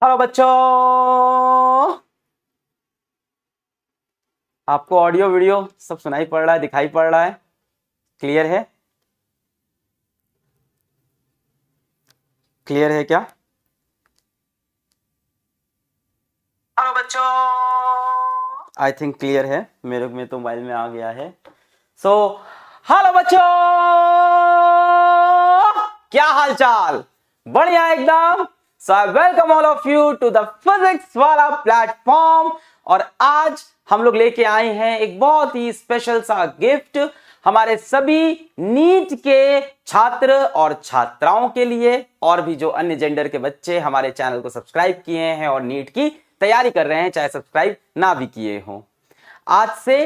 Hello बच्चों, आपको audio video सब सुनाई पड़ रहा है, दिखाई पड़ रहा है, क्लियर है? क्लियर है क्या? हेलो बच्चों, आई थिंक क्लियर है। मेरे में तो मोबाइल में आ गया है। सो हेलो बच्चों, क्या हालचाल? बढ़िया एकदम। So I welcome all of you to the Physics Wallah platform. और आज हम लोग लेके आए हैं एक बहुत ही स्पेशल सा गिफ्ट हमारे सभी नीट के छात्र और छात्राओं के लिए, और भी जो अन्य जेंडर के बच्चे हमारे चैनल को सब्सक्राइब किए हैं और नीट की तैयारी कर रहे हैं, चाहे सब्सक्राइब ना भी किए हों। आज से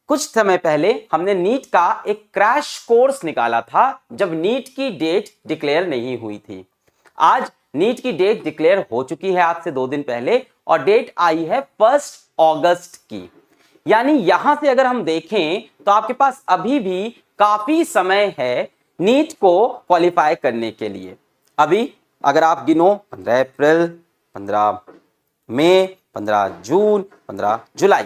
कुछ समय पहले हमने नीट का एक क्रैश कोर्स निकाला था, जब नीट की डेट डिक्लेयर नहीं हुई थी। आज नीट की डेट डिक्लेयर हो चुकी है, आज से 2 दिन पहले, और डेट आई है 1 अगस्त की। यानी यहां से अगर हम देखें तो आपके पास अभी भी काफी समय है नीट को क्वालिफाई करने के लिए। अभी अगर आप गिनो 15 अप्रैल, 15 मई, 15 जून, 15 जुलाई,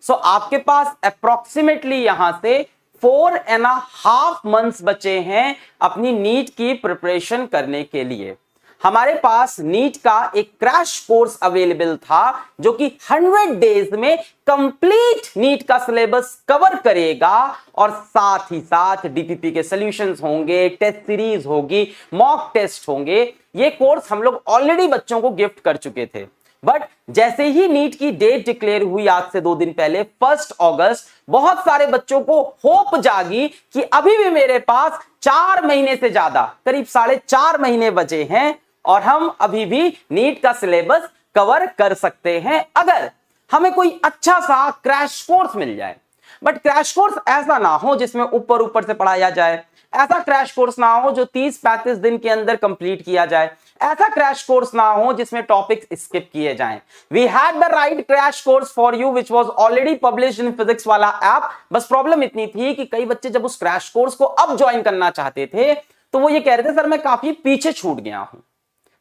सो आपके पास अप्रोक्सीमेटली यहां से 4.5 मंथ्स बचे हैं अपनी नीट की प्रिपरेशन करने के लिए। हमारे पास नीट का एक क्रैश कोर्स अवेलेबल था जो कि 100 डेज में कंप्लीट नीट का सिलेबस कवर करेगा, और साथ ही साथ डीपीपी के सॉल्यूशंस होंगे, टेस्ट सीरीज होगी, मॉक टेस्ट होंगे। ये कोर्स हम लोग ऑलरेडी बच्चों को गिफ्ट कर चुके थे। बट जैसे ही नीट की डेट डिक्लेयर हुई आज से 2 दिन पहले 1 अगस्त, बहुत सारे बच्चों को होप जागी कि अभी भी मेरे पास 4 महीने से ज्यादा, करीब 4.5 महीने बचे हैं और हम अभी भी नीट का सिलेबस कवर कर सकते हैं अगर हमें कोई अच्छा सा क्रैश कोर्स मिल जाए। बट क्रैश कोर्स ऐसा ना हो जिसमें ऊपर ऊपर से पढ़ाया जाए, ऐसा क्रैश कोर्स ना हो जो 30-35 दिन के अंदर कंप्लीट किया जाए, ऐसा क्रैश कोर्स ना हो जिसमें टॉपिक्स स्किप किए जाएं। We had the right crash course for you which was already published in physics वाला ऐप। बस प्रॉब्लम इतनी थी कि कई बच्चे जब उस क्रैश कोर्स को अब ज्वाइन करना चाहते थे तो वो ये कह रहे थे सर मैं काफी पीछे छूट गया हूं।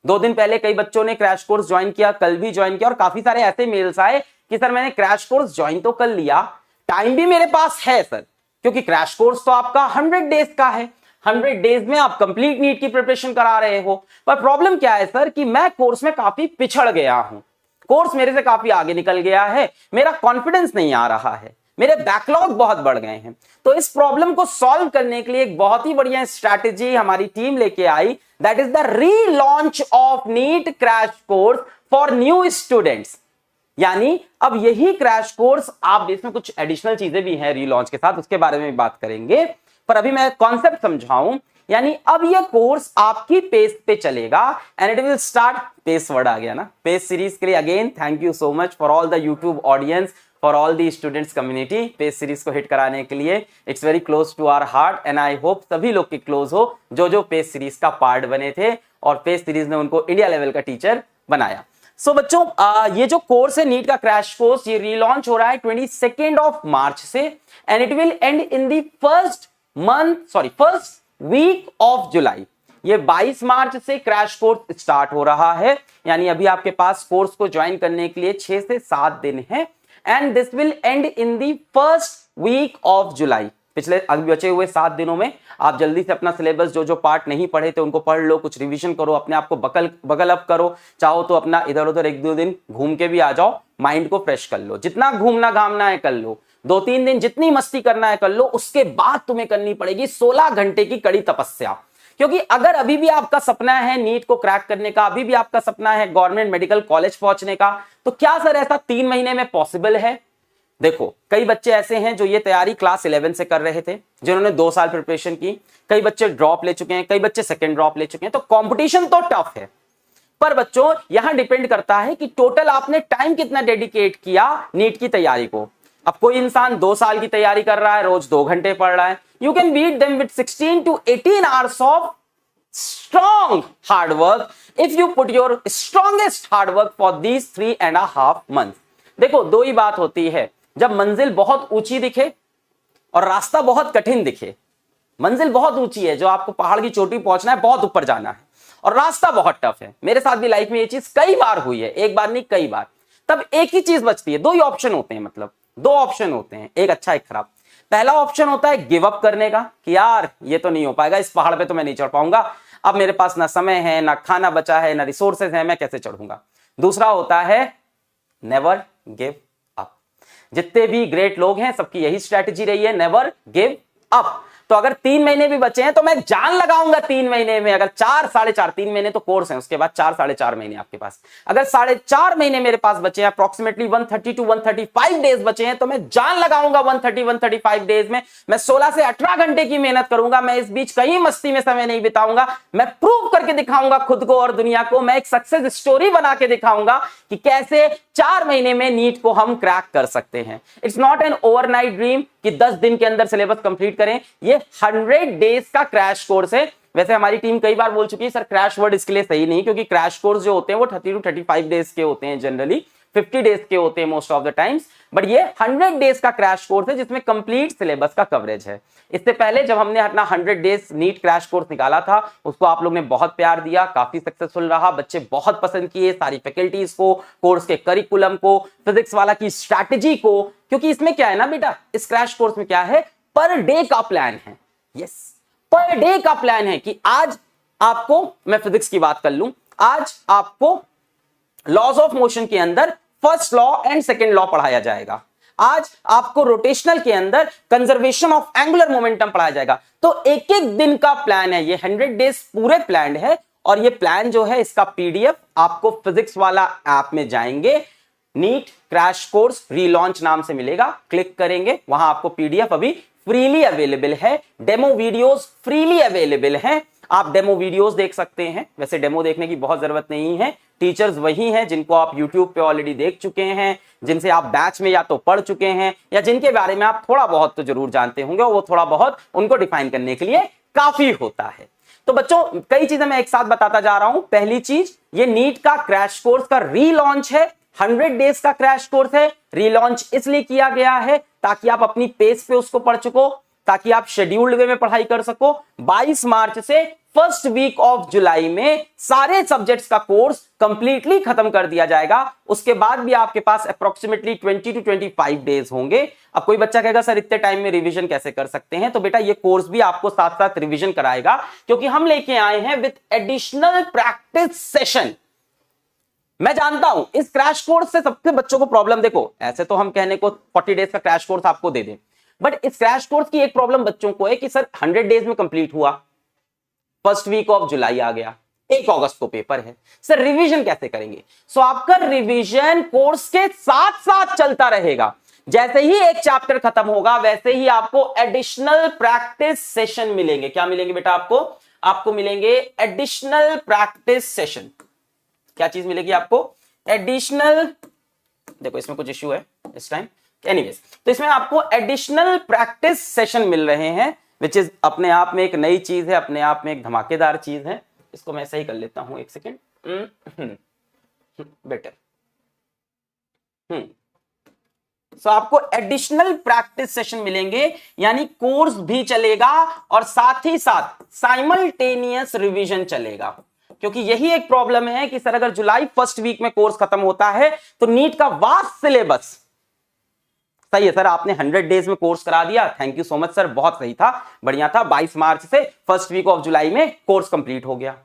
2 दिन पहले कई बच्चों ने क्रैश कोर्स ज्वाइन किया, कल भी ज्वाइन किया, और काफी सारे ऐसे मेल्स आए कि सर मैंने क्रैश कोर्स ज्वाइन तो कर लिया, टाइम भी मेरे पास है सर, क्योंकि क्रैश कोर्स तो आपका 100 डेज का है, 100 डेज में आप कंप्लीट नीट की प्रिपरेशन करा रहे हो। पर प्रॉब्लम क्या है सर कि मैं कोर्स में काफी पिछड़ गया हूं, कोर्स मेरे से काफी आगे निकल गया है, मेरा कॉन्फिडेंस नहीं आ रहा है, मेरे बैकलॉग बहुत बढ़ गए हैं। तो इस प्रॉब्लम को सॉल्व करने के लिए एक बहुत ही बढ़िया स्ट्रैटेजी हमारी टीम लेके आई, that is the relaunch of NEET crash course for new students. यानी अब यही क्रैश कोर्स, आप इसमें कुछ एडिशनल चीजें भी हैं रीलॉन्च के साथ, उसके बारे में बात करेंगे, पर अभी मैं कॉन्सेप्ट समझाऊं। यानी अब यह कोर्स आपकी पेस पे चलेगा and it will start, pace word आ गया ना, पेस सीरीज के लिए again thank you so much for all the YouTube audience, for all the students community. Pace series को हिट कराने के लिए it's very close to our heart and I hope सभी लोग के क्लोज हो जो जो पेस सीरीज का पार्ट बने थे और पेस सीरीज ने उनको इंडिया लेवल का टीचर बनाया। सो बच्चों, ये जो कोर्स है नीट का क्रैश कोर्स, ये रीलॉन्च हो रहा है 22 मार्च से and it will end in the first week of July. ये 22 मार्च से क्रैश कोर्स स्टार्ट हो रहा है, यानी अभी आपके पास कोर्स को ज्वाइन करने के लिए 6 से 7 दिन है and this will end in the first week of July. पिछले अभी बचे हुए 7 दिनों में आप जल्दी से अपना सिलेबस, जो जो पार्ट नहीं पढ़े थे उनको पढ़ लो, कुछ रिवीजन करो, अपने आप को बगल अप करो, चाहो तो अपना इधर उधर 1-2 दिन घूम के भी आ जाओ, माइंड को फ्रेश कर लो, जितना घूमना घामना है कर लो, 2-3 दिन जितनी मस्ती करना है कर लो। उसके बाद तुम्हें करनी पड़ेगी 16 घंटे की कड़ी तपस्या, क्योंकि अगर अभी भी आपका सपना है नीट को क्रैक करने का, अभी भी आपका सपना है गवर्नमेंट मेडिकल कॉलेज पहुंचने का, तो क्या सर ऐसा 3 महीने में पॉसिबल है? देखो, कई बच्चे ऐसे हैं जो ये तैयारी क्लास 11 से कर रहे थे, जिन्होंने 2 साल प्रिपरेशन की, कई बच्चे ड्रॉप ले चुके हैं, कई बच्चे सेकंड ड्रॉप ले चुके हैं, तो कंपटीशन तो टफ है। पर बच्चों यहां डिपेंड करता है कि टोटल आपने टाइम कितना डेडिकेट किया नीट की तैयारी को। अब कोई इंसान 2 साल की तैयारी कर रहा है, रोज 2 घंटे पढ़ रहा है, you can beat them with 16 to 18 hours of strong hard work if you put your strongest hard work for these 3.5 months। देखो, 2 ही बात होती है, जब मंजिल बहुत ऊंची दिखे और रास्ता बहुत कठिन दिखे। मंजिल बहुत ऊंची है, जो आपको पहाड़ की चोटी पहुंचना है, बहुत ऊपर जाना है, और रास्ता बहुत टफ है। मेरे साथ भी लाइफ में ये चीज कई बार हुई है, एक बार नहीं कई बार। तब एक ही चीज बचती है, दो ही ऑप्शन होते हैं, मतलब दो ऑप्शन होते हैं, एक अच्छा एक खराब। पहला ऑप्शन होता है गिव अप करने का कि यार ये तो नहीं हो पाएगा, इस पहाड़ पे तो मैं नहीं चढ़ पाऊंगा, अब मेरे पास ना समय है, ना खाना बचा है, ना रिसोर्सेज है, मैं कैसे चढ़ूंगा। दूसरा होता है नेवर गिव अप। जितने भी ग्रेट लोग हैं सबकी यही स्ट्रैटेजी रही है, नेवर गिव अप। तो अगर 3 महीने भी बचे हैं तो मैं जान लगाऊंगा 3 महीने में। अगर 4 साढ़े 4 3 महीने तो कोर्स है, उसके बाद 4 साढ़े 4 महीने आपके पास, अगर 4.5 महीने मेरे पास बचे हैं, अप्रोक्सीमेटली 130 to 135 डेज बचे हैं, तो मैं जान लगाऊंगा 135 डेज में मैं 16 से 18 घंटे की मेहनत करूंगा। मैं इस बीच कहीं मस्ती में समय नहीं बिताऊंगा। मैं प्रूव करके दिखाऊंगा खुद को और दुनिया को। मैं एक सक्सेस स्टोरी बना के दिखाऊंगा कि कैसे 4 महीने में नीट को हम क्रैक कर सकते हैं। It's not an overnight dream कि 10 दिन के अंदर सिलेबस कंप्लीट करें। ये 100 डेज का क्रैश कोर्स है। वैसे हमारी टीम कई बार बोल चुकी है सर क्रैश वर्ड इसके लिए सही नहीं, क्योंकि क्रैश कोर्स जो होते हैं वो 30 to 35 डेज के होते हैं, जनरली 50 डेज के होते हैं most of the times. But ये 100 डेज का क्रैश कोर्स है जिसमें कंप्लीट सिलेबस का कवरेज है। इससे पहले जब हमने अपना 100 डेज नीट क्रैश कोर्स निकाला था, उसको आप लोग ने बहुत प्यार दिया, काफी सक्सेसफुल रहा, बच्चे बहुत पसंद किए सारी फैकल्टीज को, कोर्स के करिकुलम को, फिजिक्स वाला की स्ट्रैटेजी को। क्योंकि इसमें क्या है ना बेटा, इस क्रैश कोर्स में क्या है, पर डे का प्लान है। यस, पर डे का प्लान है कि आज आपको, मैं फिजिक्स की बात कर लूं, आज आपको लॉज ऑफ मोशन के अंदर first law and second law पढ़ाया जाएगा। आज आपको रोटेशनल के अंदर कंजर्वेशन ऑफ एंगुलर मोमेंटम पढ़ाया जाएगा। तो एक एक दिन का प्लान है, ये 100 डेज पूरे प्लान है। और ये प्लान जो है इसका पीडीएफ आपको फिजिक्स वाला ऐप में जाएंगे, नीट क्रैश कोर्स रीलॉन्च नाम से मिलेगा, क्लिक करेंगे, वहां आपको पीडीएफ अभी फ्रीली अवेलेबल है। डेमो वीडियोस फ्रीली अवेलेबल हैं, आप डेमो वीडियोस देख सकते हैं। वैसे डेमो देखने की बहुत जरूरत नहीं है, टीचर्स वही हैं जिनको आप YouTube पे ऑलरेडी देख चुके हैं, जिनसे आप बैच में या तो पढ़ चुके हैं या जिनके बारे में आप थोड़ा बहुत तो जरूर जानते होंगे, वो थोड़ा बहुत उनको डिफाइन करने के लिए काफी होता है। तो बच्चों कई चीजें मैं एक साथ बताता जा रहा हूं। पहली चीज, ये नीट का क्रैश कोर्स का रीलॉन्च है, 100 डेज का क्रैश कोर्स है। रीलॉन्च इसलिए किया गया है ताकि आप अपनी पेस पे उसको पढ़ सको, ताकि आप शेड्यूल्ड वे में पढ़ाई कर सको। 22 मार्च से फर्स्ट वीक ऑफ जुलाई में सारे सब्जेक्ट्स का कोर्स कंप्लीटली खत्म कर दिया जाएगा। उसके बाद भी आपके पास अप्रोक्सीमेटली 20 to 25 डेज होंगे। अब कोई बच्चा कहेगा सर इतने टाइम में रिवीजन कैसे कर सकते हैं, तो बेटा ये कोर्स भी आपको साथ साथ रिवीजन कराएगा, क्योंकि हम लेके आए हैं विद एडिशनल प्रैक्टिस सेशन। मैं जानता हूं इस क्रैश कोर्स से सबसे बच्चों को प्रॉब्लम, देखो ऐसे तो हम कहने को 40 डेज का क्रैश कोर्स आपको दे दें, बट इस क्रैश कोर्स की एक प्रॉब्लम बच्चों को है कि सर 100 डेज में कंप्लीट हुआ, फर्स्ट वीक ऑफ जुलाई आ गया, 1 अगस्त को पेपर है, सर रिवीजन कैसे करेंगे। सो आपका रिवीजन कोर्स के साथ साथ चलता रहेगा। जैसे ही एक चैप्टर खत्म होगा वैसे ही आपको एडिशनल प्रैक्टिस सेशन मिलेंगे। क्या मिलेंगे बेटा आपको मिलेंगे एडिशनल प्रैक्टिस सेशन। क्या चीज मिलेगी आपको, एडिशनल, देखो इसमें कुछ इश्यू है इस टाइम, एनीवेज, तो इसमें आपको एडिशनल प्रैक्टिस सेशन मिल रहे हैं, विच इज अपने आप में एक नई चीज है, अपने आप में एक धमाकेदार चीज है। इसको मैं सही कर लेता हूं, एक सेकेंड, बेटर। सो आपको एडिशनल प्रैक्टिस सेशन मिलेंगे, यानी कोर्स भी चलेगा और साथ ही साथ साइमल्टेनियस रिवीजन चलेगा। क्योंकि यही एक प्रॉब्लम है कि सर अगर जुलाई फर्स्ट वीक में कोर्स खत्म होता है तो नीट का वास्ट सिलेबस, सही है सर आपने 100 डेज में कोर्स करा दिया, thank you so much sir, बहुत सही था, बढ़िया था, 22 मार्च से फर्स्ट वीक ऑफ जुलाई में कोर्स कंप्लीट हो गया।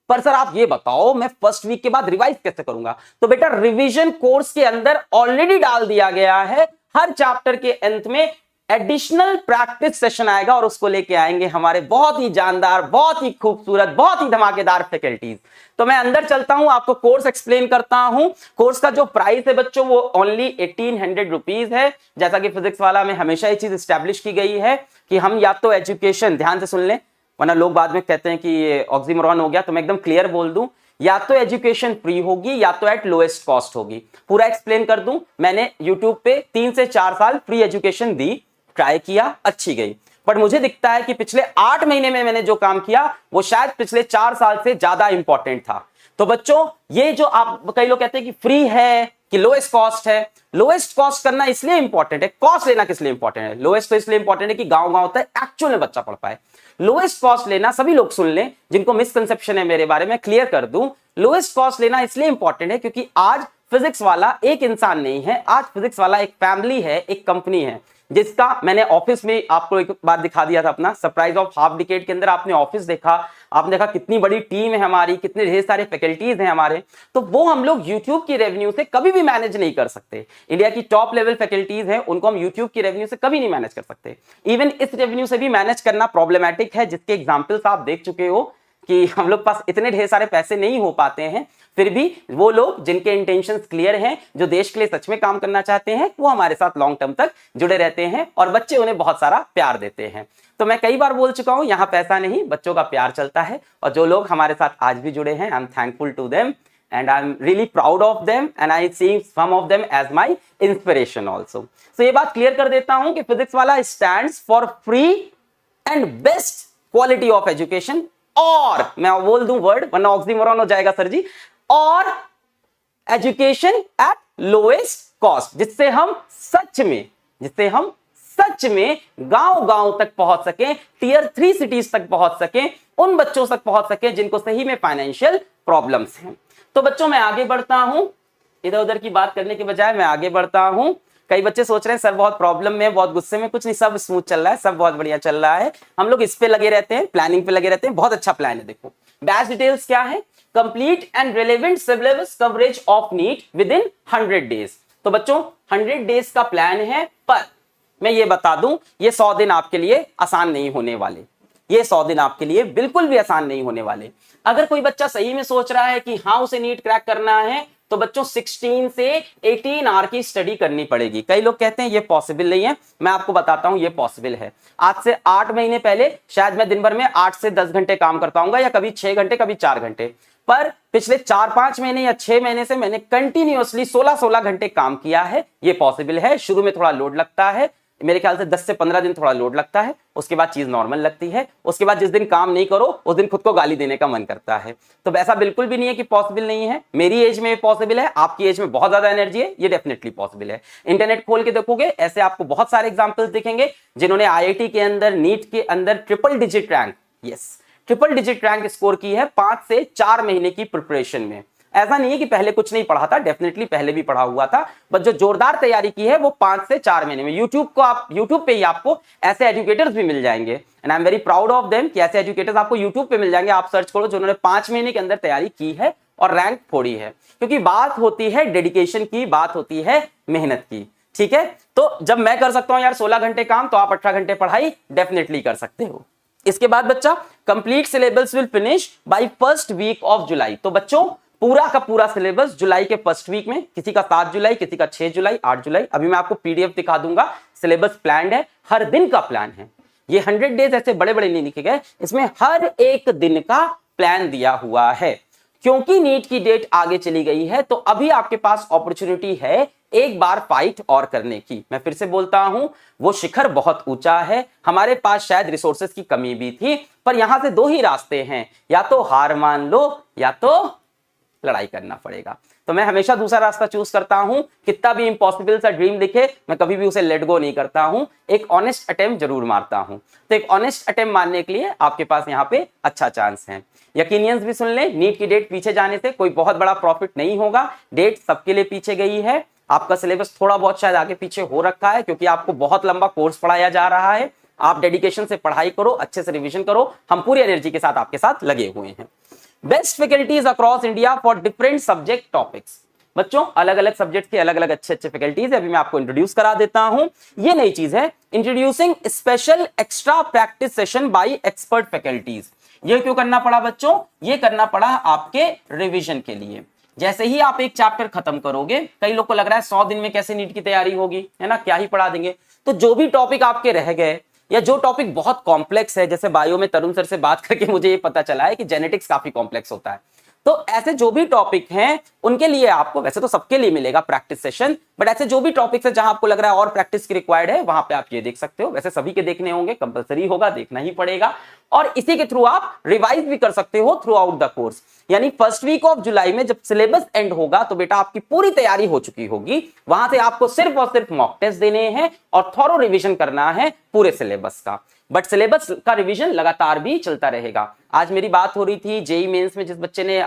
पर सर आप ये बताओ मैं फर्स्ट वीक के बाद रिवाइज कैसे करूंगा। तो बेटा रिवीजन कोर्स के अंदर ऑलरेडी डाल दिया गया है, हर चैप्टर के अंत में एडिशनल प्रैक्टिस सेशन आएगा और उसको लेके आएंगे हमारे बहुत ही जानदार, बहुत ही खूबसूरत, बहुत ही धमाकेदार फैकल्टीज। तो मैं अंदर चलता हूं, आपको कोर्स एक्सप्लेन करता हूं। कोर्स का जो प्राइस है बच्चों वो ओनली 1800 रुपीज है। जैसा कि फिजिक्स वाला में हमेशा ये चीज स्टैब्लिश की गई है कि हम या तो एजुकेशन, ध्यान से सुन लें वरना लोग बाद में कहते हैं कि ये ऑक्सीमोरॉन हो गया, तो मैं एकदम क्लियर बोल दूं, या तो एजुकेशन फ्री होगी या तो एट लोएस्ट कॉस्ट होगी। पूरा एक्सप्लेन कर दूं, मैंने यूट्यूब पे 3 से 4 साल फ्री एजुकेशन दी, ट्राई किया, अच्छी गई, पर मुझे दिखता है कि पिछले 8 महीने में मैंने जो काम किया वो शायद पिछले 4 साल से ज्यादा इंपॉर्टेंट था। तो बच्चों ये जो आप, कई लोग कहते हैं कि फ्री है, कि लोएस्ट कॉस्ट है। लोएस्ट कॉस्ट करना इसलिए इंपॉर्टेंट है, कॉस्ट लेना किस लिए इंपॉर्टेंट है? लोएस्ट तो इसलिए इंपॉर्टेंट है कि गांव गांव तक एक्चुअल में बच्चा पढ़ पाए। लोएस्ट कॉस्ट लेना, सभी लोग सुन लें जिनको मिसकंसेप्शन है मेरे बारे में, क्लियर कर दूं। लोएस्ट कॉस्ट लेना इसलिए इंपॉर्टेंट है क्योंकि आज फिजिक्स वाला एक इंसान नहीं है, आज फिजिक्स वाला एक फैमिली है, एक कंपनी है, जिसका मैंने ऑफिस में आपको एक बार दिखा दिया था अपना सरप्राइज ऑफ हाफ डिकेड के अंदर। आपने ऑफिस देखा, आपने देखा कितनी बड़ी टीम है हमारी, कितने ढेर सारे फैकल्टीज हैं हमारे, तो वो हम लोग यूट्यूब की रेवेन्यू से कभी भी मैनेज नहीं कर सकते। इंडिया की टॉप लेवल फैकल्टीज हैं, उनको हम यूट्यूब की रेवेन्यू से कभी नहीं मैनेज कर सकते। इवन इस रेवेन्यू से भी मैनेज करना प्रॉब्लमैटिक है, जिसके एग्जाम्पल्स आप देख चुके हो कि हम लोग पास इतने ढेर सारे पैसे नहीं हो पाते हैं। फिर भी वो लोग जिनके इंटेंशंस क्लियर हैं, जो देश के लिए सच में काम करना चाहते हैं, वो हमारे साथ लॉन्ग टर्म तक जुड़े रहते हैं और बच्चे उन्हें बहुत सारा प्यार देते हैं। तो मैं कई बार बोल चुका हूं, यहां पैसा नहीं, बच्चों का प्यार चलता है। और जो लोग हमारे साथ आज भी जुड़े हैं, I am thankful to them and I'm really proud of them and I see some of them as my inspiration also. So ये बात क्लियर कर देता हूं कि फिजिक्स वाला stands for free and best quality of education, और मैं बोल दूं वर्ड वरना ऑक्सीमोरॉन हो जाएगा सर जी, और एजुकेशन एट लोएस्ट कॉस्ट, जिससे हम सच में गांव गांव तक पहुंच सके, टियर 3 सिटीज तक पहुंच सके, उन बच्चों तक पहुंच सके जिनको सही में फाइनेंशियल प्रॉब्लम्स हैं। तो बच्चों मैं आगे बढ़ता हूं, इधर उधर की बात करने के बजाय मैं आगे बढ़ता हूं। कई बच्चे सोच रहे हैं सर बहुत प्रॉब्लम में, बहुत गुस्से में, कुछ नहीं, सब स्मूथ चल रहा है, सब बहुत बढ़िया चल रहा है। हम लोग इस पे लगे रहते हैं, प्लानिंग पे लगे रहते हैं, बहुत अच्छा प्लान है। देखो बैच डिटेल्स क्या है, complete and relevant syllabus coverage of NEET within 100 days. तो बच्चों 100 डेज का प्लान है, पर मैं ये बता दूं ये 100 दिन आपके लिए आसान नहीं होने वाले, ये 100 दिन आपके लिए बिल्कुल भी आसान नहीं होने वाले। अगर कोई बच्चा सही में सोच रहा है कि हाँ उसे नीट क्रैक करना है, तो बच्चों 16 से 18 आवर की स्टडी करनी पड़ेगी। कई लोग कहते हैं ये पॉसिबल नहीं है, मैं आपको बताता हूं ये पॉसिबल है। आज से 8 महीने पहले शायद मैं दिन भर में 8 से 10 घंटे काम करता हूँ, या कभी 6 घंटे, कभी 4 घंटे, पर पिछले 4-5 महीने या 6 महीने से मैंने कंटिन्यूअसली 16-16 घंटे काम किया है। ये पॉसिबल है। शुरू में थोड़ा लोड लगता है, मेरे ख्याल से 10 से 15 दिन थोड़ा लोड लगता है, उसके बाद चीज नॉर्मल लगती है। उसके बाद जिस दिन काम नहीं करो उस दिन खुद को गाली देने का मन करता है। तो ऐसा बिल्कुल भी नहीं है कि पॉसिबल नहीं है। मेरी एज में पॉसिबल है, आपकी एज में बहुत ज्यादा एनर्जी है, ये डेफिनेटली पॉसिबल है। इंटरनेट खोल के देखोगे ऐसे आपको बहुत सारे एग्जांपल्स दिखेंगे जिन्होंने आईआईटी के अंदर, नीट के अंदर triple digit rank, triple digit rank score की है 5 से 4 महीने की प्रिपरेशन में। ऐसा नहीं है कि पहले कुछ नहीं पढ़ा था, डेफिनेटली पहले भी पढ़ा हुआ था, बट जो जोरदार तैयारी की है वो 5 से 4 महीने में। यूट्यूब पे ही आपको ऐसे एजुकेटर्स भी मिल जाएंगे, and I am very proud of them कि ऐसे एजुकेटर्स आपको यूट्यूब पे मिल जाएंगे। आप सर्च करो जिन्होंने 5 महीने के अंदर तैयारी की है और रैंक फोड़ी है, क्योंकि बात होती है डेडिकेशन की, बात होती है मेहनत की। ठीक है, तो जब मैं कर सकता हूं यार 16 घंटे काम, तो आप 18 घंटे पढ़ाई डेफिनेटली कर सकते हो। इसके बाद बच्चा complete syllabus will finish by first week of July. तो बच्चों पूरा का पूरा सिलेबस जुलाई के फर्स्ट वीक में, किसी का 7 जुलाई, किसी का 6 जुलाई, 8 जुलाई। अभी मैं आपको पीडीएफ दिखा दूंगा, सिलेबस प्लान है, हर दिन का प्लान है। ये 100 डेज ऐसे बड़े बड़े नहीं लिखे गए, इसमें हर एक दिन का प्लान दिया हुआ है। क्योंकि नीट की डेट आगे चली गई है, तो अभी आपके पास अपॉर्चुनिटी है एक बार फाइट और करने की। मैं फिर से बोलता हूं, वो शिखर बहुत ऊंचा है, हमारे पास शायद रिसोर्सेज की कमी भी थी, पर यहां से 2 ही रास्ते हैं, या तो हार मान लो या तो लड़ाई करना पड़ेगा। तो मैं हमेशा दूसरा रास्ता चूज करता हूं। कितना भी इंपॉसिबल सा ड्रीम दिखे, मैं कभी भी उसे लेट गो नहीं करता हूं, एक ऑनेस्ट अटेम्प्ट जरूर मारता हूं। तो एक ऑनेस्ट अटेम्प्ट मारने के लिए आपके पास यहां पे अच्छा चांस है। यकीनियंस भी सुन ले, नीट की डेट पीछे जाने से कोई बहुत बड़ा प्रॉफिट नहीं होगा। डेट सबके लिए पीछे गई है, आपका सिलेबस थोड़ा बहुत शायद आगे पीछे हो रखा है, क्योंकि आपको बहुत लंबा कोर्स पढ़ाया जा रहा है। आप डेडिकेशन से पढ़ाई करो, अच्छे से रिविजन करो, हम पूरी एनर्जी के साथ आपके साथ लगे हुए हैं। Best faculties across India for different subject topics. बच्चों अलग अलग सब्जेक्ट के अलग अलग अच्छे अच्छे फैकल्टीज है, अभी मैं आपको इंट्रोड्यूस करा देता हूं। ये नई चीज है, introducing special extra practice session bye expert faculties. ये क्यों करना पड़ा बच्चों? ये करना पड़ा आपके रिविजन के लिए। जैसे ही आप एक चैप्टर खत्म करोगे, कई लोग को लग रहा है 100 दिन में कैसे नीट की तैयारी होगी, है ना, क्या ही पढ़ा देंगे। तो जो भी टॉपिक आपके रह गए, या जो टॉपिक बहुत कॉम्प्लेक्स है, जैसे बायो में तरुण सर से बात करके मुझे ये पता चला है कि जेनेटिक्स काफी कॉम्प्लेक्स होता है, तो ऐसे जो भी टॉपिक हैं उनके लिए आपको, वैसे तो सबके लिए मिलेगा प्रैक्टिस सेशन, बट ऐसे जो भी टॉपिक्स है जहां आपको लग रहा है और प्रैक्टिस की रिक्वायर्ड है, वहां पे आप ये देख सकते हो। वैसे सभी के देखने होंगे, कंपलसरी होगा, देखना ही पड़ेगा। और इसी के थ्रू आप रिवाइज भी कर सकते हो थ्रू आउट द कोर्स। यानी फर्स्ट वीक ऑफ जुलाई में जब सिलेबस एंड होगा तो बेटा आपकी पूरी तैयारी हो चुकी होगी, वहां से आपको सिर्फ और सिर्फ मॉक टेस्ट देने हैं और थॉरो रिवीजन करना है पूरे सिलेबस का। बट सिलेबस का रिवीजन लगातार भी चलता रहेगा। आज मेरी बात हो रही थी जेई मेंस में जिस बच्चे ने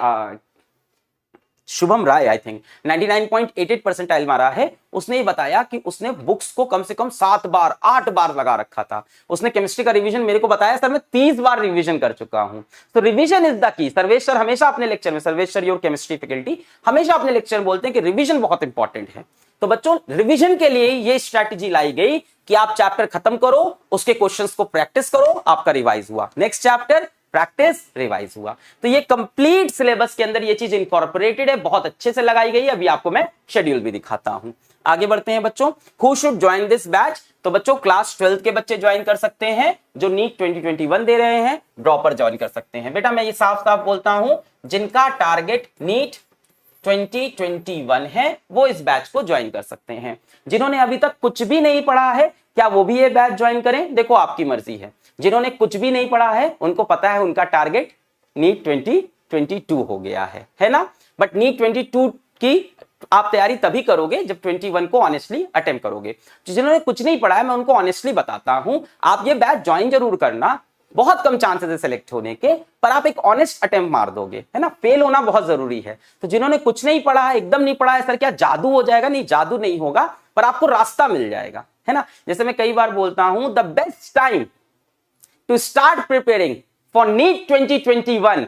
शुभम राय आई थिंक 99.88 परसेंटाइल मारा है, उसने ये बताया कि उसने बुक्स को कम से कम 7 बार 8 बार लगा रखा था। उसने केमिस्ट्री का रिवीजन मेरे को बताया सर मैं 30 बार रिवीजन कर चुका हूं। तो revision is the key. Sarvesh sir हमेशा अपने लेक्चर में, Sarvesh sir your chemistry faculty हमेशा अपने लेक्चर में बोलते हैं कि रिवीजन बहुत इंपॉर्टेंट है। तो बच्चों रिवीजन के लिए ये स्ट्रैटेजी लाई गई कि आप चैप्टर खत्म करो, उसके क्वेश्चंस को प्रैक्टिस करो, आपका रिवाइज हुआ, नेक्स्ट चैप्टर प्रैक्टिस रिवाइज हुआ। तो ये कंप्लीट सिलेबस के अंदर ये चीज इनकॉर्पोरेटेड है, बहुत अच्छे से लगाई गई है। अभी आपको मैं शेड्यूल भी दिखाता हूं। आगे बढ़ते हैं बच्चों। Who should join this batch? तो बच्चों क्लास 12 के बच्चे ज्वाइन कर सकते हैं, जो नीट 2021 दे रहे हैं, ड्रॉपर ज्वाइन कर सकते हैं। बेटा मैं ये साफ साफ बोलता हूं, जिनका टारगेट नीट 2021 है वो इस बैच को ज्वाइन कर सकते हैं। जिन्होंने अभी तक कुछ भी नहीं पढ़ा है, क्या वो भी ये बैच ज्वाइन करें? देखो आपकी मर्जी है। जिन्होंने कुछ भी नहीं पढ़ा है उनको पता है उनका टारगेट नीट 2022 हो गया है ना। बट नीट 22 की आप तैयारी तभी करोगे जब 21 को ऑनेस्टली अटेम्प्ट करोगे। जिन्होंने कुछ नहीं पढ़ा है मैं उनको ऑनेस्टली बताता हूं, आप ये बैच ज्वाइन जरूर करना। बहुत कम चांसेस है सिलेक्ट होने के, पर आप एक ऑनेस्ट अटेम्प्ट मार दोगे, है ना। फेल होना बहुत जरूरी है। तो जिन्होंने कुछ नहीं पढ़ा है, एकदम नहीं पढ़ा है, सर क्या जादू हो जाएगा? नहीं, जादू नहीं होगा, पर आपको रास्ता मिल जाएगा, है ना। जैसे मैं कई बार बोलता हूं, the best time to start preparing for NEET 2021,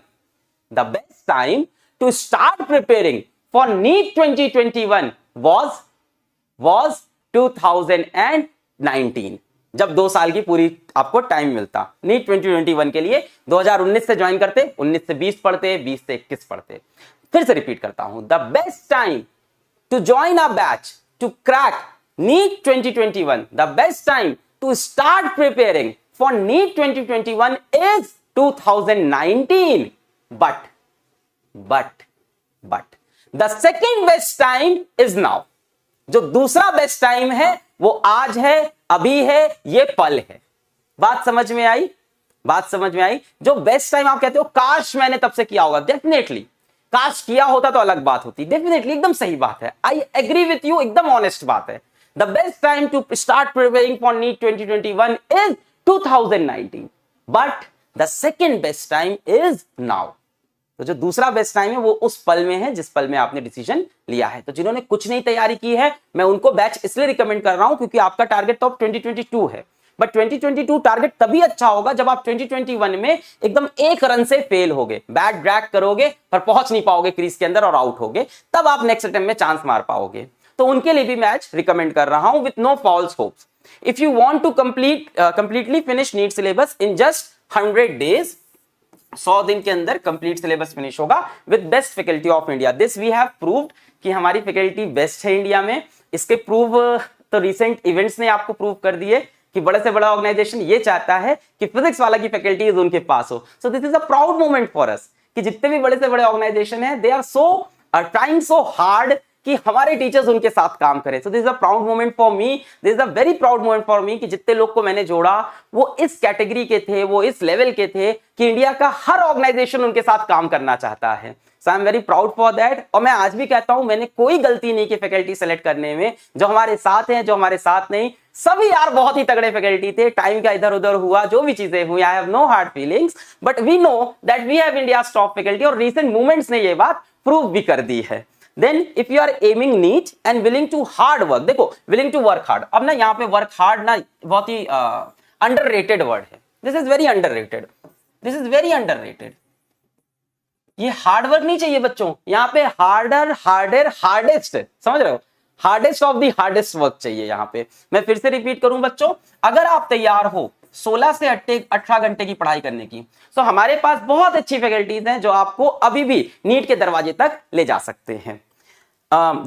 the best time to start preparing for NEET 2021 was 2019, जब 2 साल की पूरी आपको टाइम मिलता। नीट 2021 के लिए 2019 से ज्वाइन करते, 19 से 20 पढ़ते, 20 से 21 पढ़ते। फिर से रिपीट करता हूं, the best time to join a batch to crack NEET 2021, the best time to start preparing for NEET 2021 is 2019, but the second best time is now। जो दूसरा बेस्ट टाइम है वो आज है, अभी है, ये पल है। बात समझ में आई? बात समझ में आई? जो बेस्ट टाइम आप कहते हो काश मैंने तब से किया होगा, डेफिनेटली काश किया होता तो अलग बात होती, डेफिनेटली एकदम सही बात है, आई एग्री विथ यू, एकदम ऑनेस्ट बात है। The best time to start preparing for NEET 2021 is 2019, but the second best time is now। तो जो दूसरा बेस्ट टाइम है वो उस पल में है जिस पल में आपने डिसीजन लिया है। तो जिन्होंने कुछ नहीं तैयारी की है, मैं उनको बैच इसलिए रिकमेंड कर रहा हूं क्योंकि आपका टारगेट तो 2022 है। बट 2022 टारगेट तभी अच्छा होगा जब आप 2021 में एकदम एक रन से फेल होगे, बैट ड्रैग करोगे पर पहुंच नहीं पाओगे क्रीज के अंदर और आउट होगे, तब आप नेक्स्ट अटेम्प्ट में चांस मार पाओगे। तो उनके लिए भी मैच रिकमेंड कर रहा हूं with no false hopes. If you want to completely finish NEET syllabus in just 100 days, 100 दिन के अंदर कंप्लीट सिलेबस फिनिश होगा with best faculty of India. This we have proved कि हमारी फैकल्टी बेस्ट है इंडिया में। इसके प्रूव तो रिसेंट इवेंट्स ने आपको प्रूव कर दिए कि बड़े से बड़ा ऑर्गेनाइजेशन ये चाहता है कि फिजिक्स वाला की फैकल्टी उनके पास हो। So this is a proud moment for us कि जितने भी बड़े से बड़े ऑर्गेनाइजेशन है, they are so trying so hard कि हमारे टीचर्स उनके साथ काम करें। So this is a proud moment for me, this is a very proud moment for me कि जितने लोग को मैंने जोड़ा वो इस कैटेगरी के थे, वो इस लेवल के थे कि इंडिया का हर ऑर्गेनाइजेशन उनके साथ काम करना चाहता है। So I am very proud for that. और मैं आज भी कहता हूं मैंने कोई गलती नहीं की फैकल्टी सेलेक्ट करने में, जो हमारे साथ हैं, जो हमारे साथ नहीं, सभी यार बहुत ही तगड़े फैकल्टी थे। टाइम का इधर उधर हुआ, जो भी चीजें हुई, I have no hard feelings, but we know that we have India's top faculty और रीसेंट मूवमेंट्स ने ये बात प्रूव भी कर दी है। Then if you are aiming NEET and willing to hard work, देखो willing to work hard, अब ना यहाँ पे work hard ना बहुत ही underrated word है। This is very underrated, this is very underrated। ये हार्ड वर्क नहीं चाहिए बच्चों, यहाँ पे हार्डर, हार्डर, हार्डेस्ट, समझ रहे हो, hardest of the hardest work चाहिए यहाँ पे। मैं फिर से रिपीट करूं बच्चों, अगर आप तैयार हो 16 से 18 घंटे की पढ़ाई करने की, तो हमारे पास बहुत अच्छी फैकल्टीज हैं जो आपको अभी भी नीट के दरवाजे तक ले जा सकते हैं।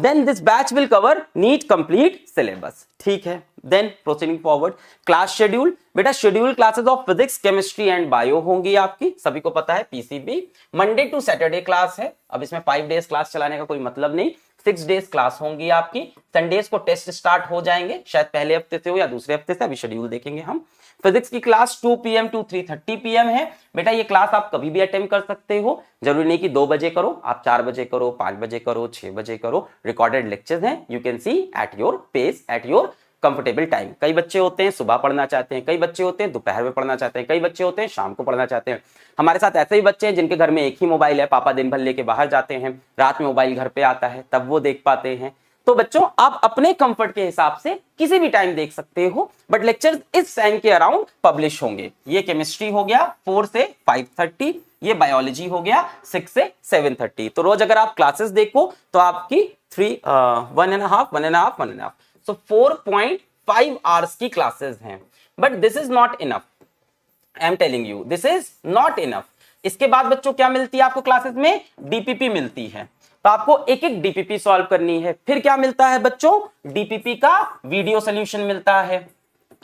Then this batch will cover NEET complete syllabus, ठीक है। Then proceeding forward, class schedule, बेटा schedule classes of physics, chemistry and bio होंगी आपकी, सभी को पता है। PCB Monday to Saturday class है, अब इसमें 5 डेज क्लास चलाने का कोई मतलब नहीं, 6 डेज क्लास होंगी आपकी। संडेज को टेस्ट स्टार्ट हो जाएंगे, शायद पहले हफ्ते से हो या दूसरे हफ्ते से, अभी शेड्यूल देखेंगे हम। फिजिक्स की क्लास 2 PM टू 3:30 PM है। बेटा ये क्लास आप कभी भी अटेंड कर सकते हो, जरूरी नहीं कि 2 बजे करो, आप 4 बजे करो, 5 बजे करो, 6 बजे करो। रिकॉर्डेड लेक्चर्स हैं, you can see at your pace, at your comfortable time. कई बच्चे होते हैं सुबह पढ़ना चाहते हैं, कई बच्चे होते हैं दोपहर में पढ़ना चाहते हैं, कई बच्चे होते हैं शाम को पढ़ना चाहते हैं। हमारे साथ ऐसे ही बच्चे हैं जिनके घर में एक ही मोबाइल है, पापा दिन भर लेके बाहर जाते हैं, रात में मोबाइल घर पे आता है तब वो देख पाते हैं। तो बच्चों आप अपने कंफर्ट के हिसाब से किसी भी टाइम देख सकते हो, बट लेक्चर्स इस टाइम के अराउंड पब्लिश होंगे। ये केमिस्ट्री हो गया 4 से 5:30, ये बायोलॉजी हो गया 6 से 7:30। तो रोज अगर आप क्लासेस देखो तो आपकी 1.5 सो 4.5 आवर्स की क्लासेस हैं। But this is not enough, I am telling you this is not enough. इसके बाद बच्चों क्या मिलती है आपको क्लासेस में? डीपीपी मिलती है। तो आपको एक एक डीपीपी सॉल्व करनी है। फिर क्या मिलता है बच्चों? डीपीपी का वीडियो सॉल्यूशन मिलता है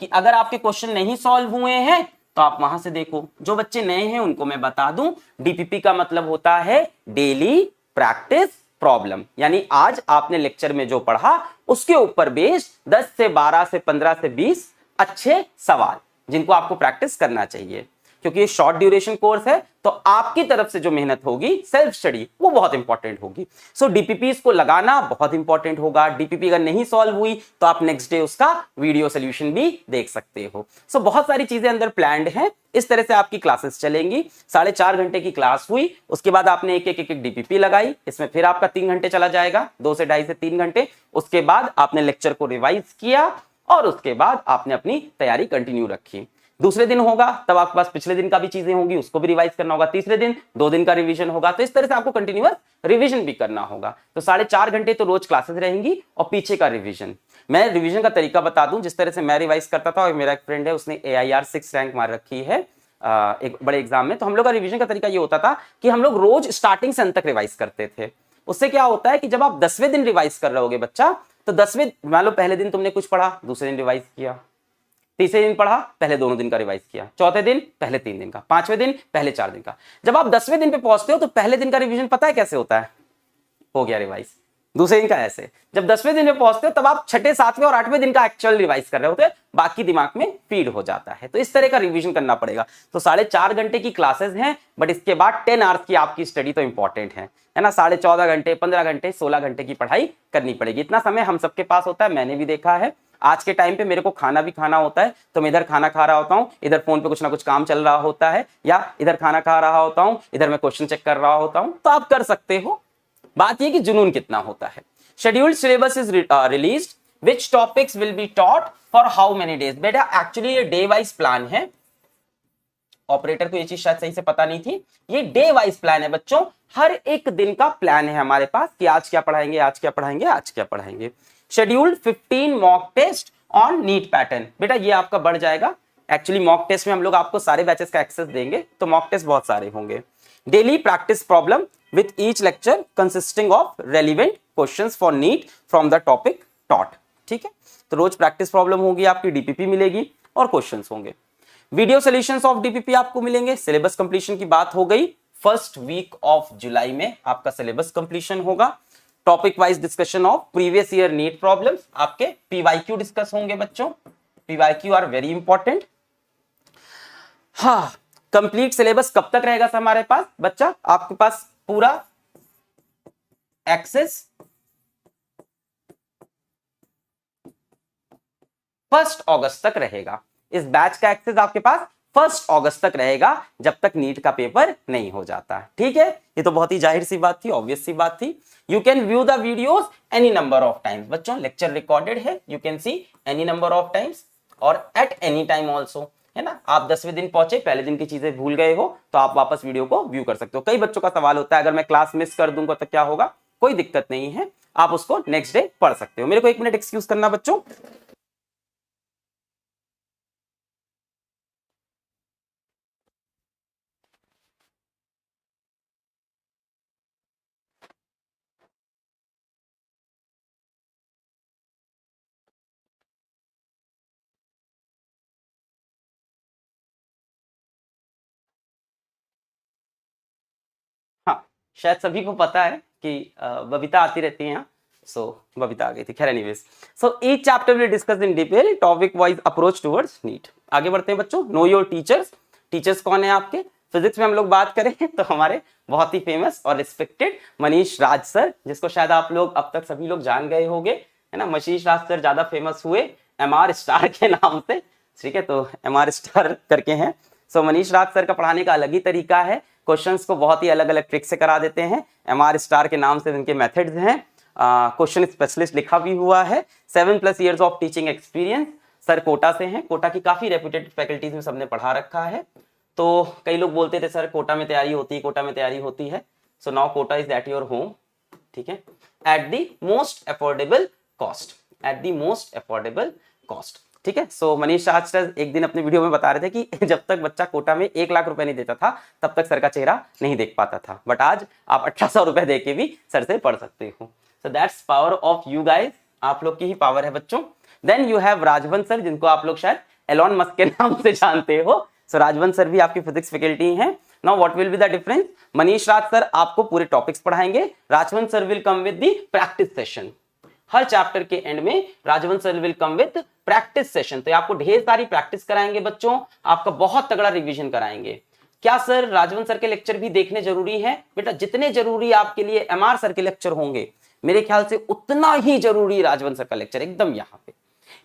कि अगर आपके क्वेश्चन नहीं सॉल्व हुए हैं तो आप वहां से देखो। जो बच्चे नए हैं उनको मैं बता दूं, डीपीपी का मतलब होता है डेली प्रैक्टिस प्रॉब्लम, यानी आज आपने लेक्चर में जो पढ़ा उसके ऊपर बेस्ड 10 से 12 से 15 से 20 अच्छे सवाल जिनको आपको प्रैक्टिस करना चाहिए। क्योंकि ये शॉर्ट ड्यूरेशन कोर्स है तो आपकी तरफ से जो मेहनत होगी सेल्फ स्टडी वो बहुत इंपॉर्टेंट होगी। सो डीपीपी को लगाना बहुत इंपॉर्टेंट होगा। डीपीपी अगर नहीं सॉल्व हुई तो आप नेक्स्ट डे उसका वीडियो सोल्यूशन भी देख सकते हो। सो बहुत सारी चीजें अंदर प्लान्ड हैं। इस तरह से आपकी क्लासेस चलेंगी। 4.5 घंटे की क्लास हुई, उसके बाद आपने एक एक डीपीपी लगाई, इसमें फिर आपका 3 घंटे चला जाएगा, 2 से 2.5 से 3 घंटे। उसके बाद आपने लेक्चर को रिवाइज किया और उसके बाद आपने अपनी तैयारी कंटिन्यू रखी। दूसरे दिन होगा तब आपके पास पिछले दिन का भी चीजें होंगी, उसको भी रिवाइज करना होगा। तीसरे दिन 2 दिन का रिवीजन होगा। तो इस तरह से आपको कंटिन्यूअस रिवीजन भी करना होगा। तो 4.5 घंटे तो रोज क्लासेस रहेंगी और पीछे का रिवीजन। मैं रिवीजन का तरीका बता दूं जिस तरह से मैं रिवाइज करता था, और मेरा एक फ्रेंड है उसने AIR 6 रैंक मार रखी है एक बड़े एग्जाम में। तो हम लोग का रिवीजन का तरीका ये होता था कि हम लोग रोज स्टार्टिंग से अंत तक रिवाइज करते थे। उससे क्या होता है कि जब आप 10वें दिन रिवाइज कर रहे होगे बच्चा, तो 10वें मान लो पहले दिन तुमने कुछ पढ़ा, दूसरे दिन रिवाइज किया, तीसरे दिन पढ़ा, पहले दोनों दिन का रिवाइज किया, चौथे दिन पहले 3 दिन का, 5वें दिन पहले 4 दिन का। जब आप 10वें दिन पे पहुंचते हो तो पहले दिन का रिवीजन पता है कैसे होता है? हो गया रिवाइज। दूसरे दिन का ऐसे। जब 10वें दिन में पहुंचते हो तब आप 6ठे, 7वें और 8वें दिन का एक्चुअल रिवाइज कर रहे होते हैं, बाकी दिमाग में फीड हो जाता है। तो इस तरह का रिवीजन करना पड़ेगा। तो 4.5 घंटे की क्लासेस हैं, बट इसके बाद 10 आवर्स की आपकी स्टडी तो इंपॉर्टेंट है ना। 14.5 घंटे, 15 घंटे, 16 घंटे की पढ़ाई करनी पड़ेगी। इतना समय हम सबके पास होता है, मैंने भी देखा है। आज के टाइम पे मेरे को खाना भी खाना होता है, तो मैं इधर खाना खा रहा होता हूं, इधर फोन पे कुछ ना कुछ काम चल रहा होता है, या इधर खाना खा रहा होता हूं, इधर मैं क्वेश्चन चेक कर रहा होता हूं। तो आप कर सकते हो। बात यह कि जुनून कितना होता है। Scheduled syllabus is released, which topics will be taught for how many days. बेटा एक्चुअली ये डे वाइज प्लान है। ऑपरेटर को ये चीज शायद सही से पता नहीं थी। ये डे वाइज प्लान है बच्चों, हर एक दिन का प्लान है हमारे पास कि आज क्या पढ़ाएंगे, आज क्या पढ़ाएंगे, आज क्या पढ़ाएंगे। Scheduled 15 mock test on NEET pattern. बेटा ये आपका बढ़ जाएगा। एक्चुअली मॉक टेस्ट में हम लोग आपको सारे बैचेस का एक्सेस देंगे, तो मॉक टेस्ट बहुत सारे होंगे। Daily practice problem with each lecture consisting of relevant questions for NEET from the topic taught. ठीक है, तो रोज प्रैक्टिस प्रॉब्लम होगी आपकी, डीपीपी मिलेगी और क्वेश्चंस होंगे। वीडियो सॉल्यूशंस ऑफ डीपीपी आपको मिलेंगे। सिलेबस कंप्लीशन की बात हो गई। फर्स्ट वीक ऑफ जुलाई में आपका सिलेबस कंप्लीशन होगा। Topic wise discussion of previous year NEET problems, आपके पीवाईक्यू डिस्कस होंगे बच्चों। PYQ are very important. हाँ, कंप्लीट सिलेबस कब तक रहेगा हमारे पास बच्चा? आपके पास पूरा एक्सेस 1 अगस्त तक रहेगा। इस बैच का एक्सेस आपके पास 1 अगस्त तक रहेगा, जब तक नीट का पेपर नहीं हो जाता। ठीक है, ये तो बहुत ही जाहिर सी बात थी, ऑब्वियस सी बात थी। You can view the videos any number of times. बच्चों लेक्चर रिकॉर्डेड है, you can see any number of times और एट एनी टाइम ऑल्सो, है ना। आप 10वें दिन पहुंचे, पहले दिन की चीजें भूल गए हो, तो आप वापस वीडियो को व्यू कर सकते हो। कई बच्चों का सवाल होता है अगर मैं क्लास मिस कर दूंगा तो क्या होगा? कोई दिक्कत नहीं है, आप उसको नेक्स्ट डे पढ़ सकते हो। मेरे को 1 मिनट एक्सक्यूज करना बच्चों। हाँ, शायद सभी को पता है कि बबीता आती रहती हैं यहाँ, सो बबीता आ गई थी, खैर anyways. So each chapter will discuss in detail topic wise approach towards NEET. आगे बढ़ते हैं बच्चों। Know your teachers. टीचर्स कौन है आपके? फिजिक्स में हम लोग बात करें तो हमारे बहुत ही फेमस और रिस्पेक्टेड मनीष राज सर, जिसको शायद आप लोग अब तक सभी लोग जान गए होंगे, है ना। मनीष राज सर ज्यादा फेमस हुए MR स्टार के नाम से, ठीक है, तो MR स्टार करके हैं। सो मनीष राज सर का पढ़ाने का अलग ही तरीका है, क्वेश्चंस को बहुत ही अलग अलग ट्रिक से करा देते हैं। MR स्टार के नाम से इनके मेथड्स हैं। क्वेश्चन स्पेशलिस्ट लिखा भी हुआ है। 7+ years of teaching experience. Sir Kota से हैं, कोटा की काफी रेप्यूटेड फैकल्टीज में सबने पढ़ा रखा है। तो कई लोग बोलते थे सर कोटा में तैयारी होती है, कोटा में तैयारी होती है। So now Kota is at your home, ठीक है, at the most affordable cost, at the most affordable cost, ठीक है। सो मनीष राज सर एक दिन अपने वीडियो में बता रहे थे कि जब तक बच्चा कोटा में 1 लाख रुपए नहीं देता था तब तक सर का चेहरा नहीं देख पाता था, बट आज आप 1800 रुपए दे के भी सर से पढ़ सकते हो। So that's power of you guys, आप लोग की ही पावर है बच्चों। देन यू हैव राजवंश सर, जिनको आप लोग शायद एलॉन मस्क के नाम से जानते हो। सो राजवंश सर भी आपकी फिजिक्स फैकल्टी हैं। Now what will be the difference? Manish Raj sir आपको पूरे टॉपिक्स पढ़ाएंगे, राजवंश sir will come with the practice session. Her chapter के एंड में राजवंश sir will come with practice session, तो आपको ढेर सारी प्रैक्टिस कराएंगे बच्चों, आपका बहुत तगड़ा रिवीजन कराएंगे। क्या सर राजवंश सर के लेक्चर भी देखने जरूरी है? बेटा जितने जरूरी आपके लिए MR सर के लेक्चर होंगे, मेरे ख्याल से उतना ही जरूरी राजवंश सर का लेक्चर एकदम यहाँ पे।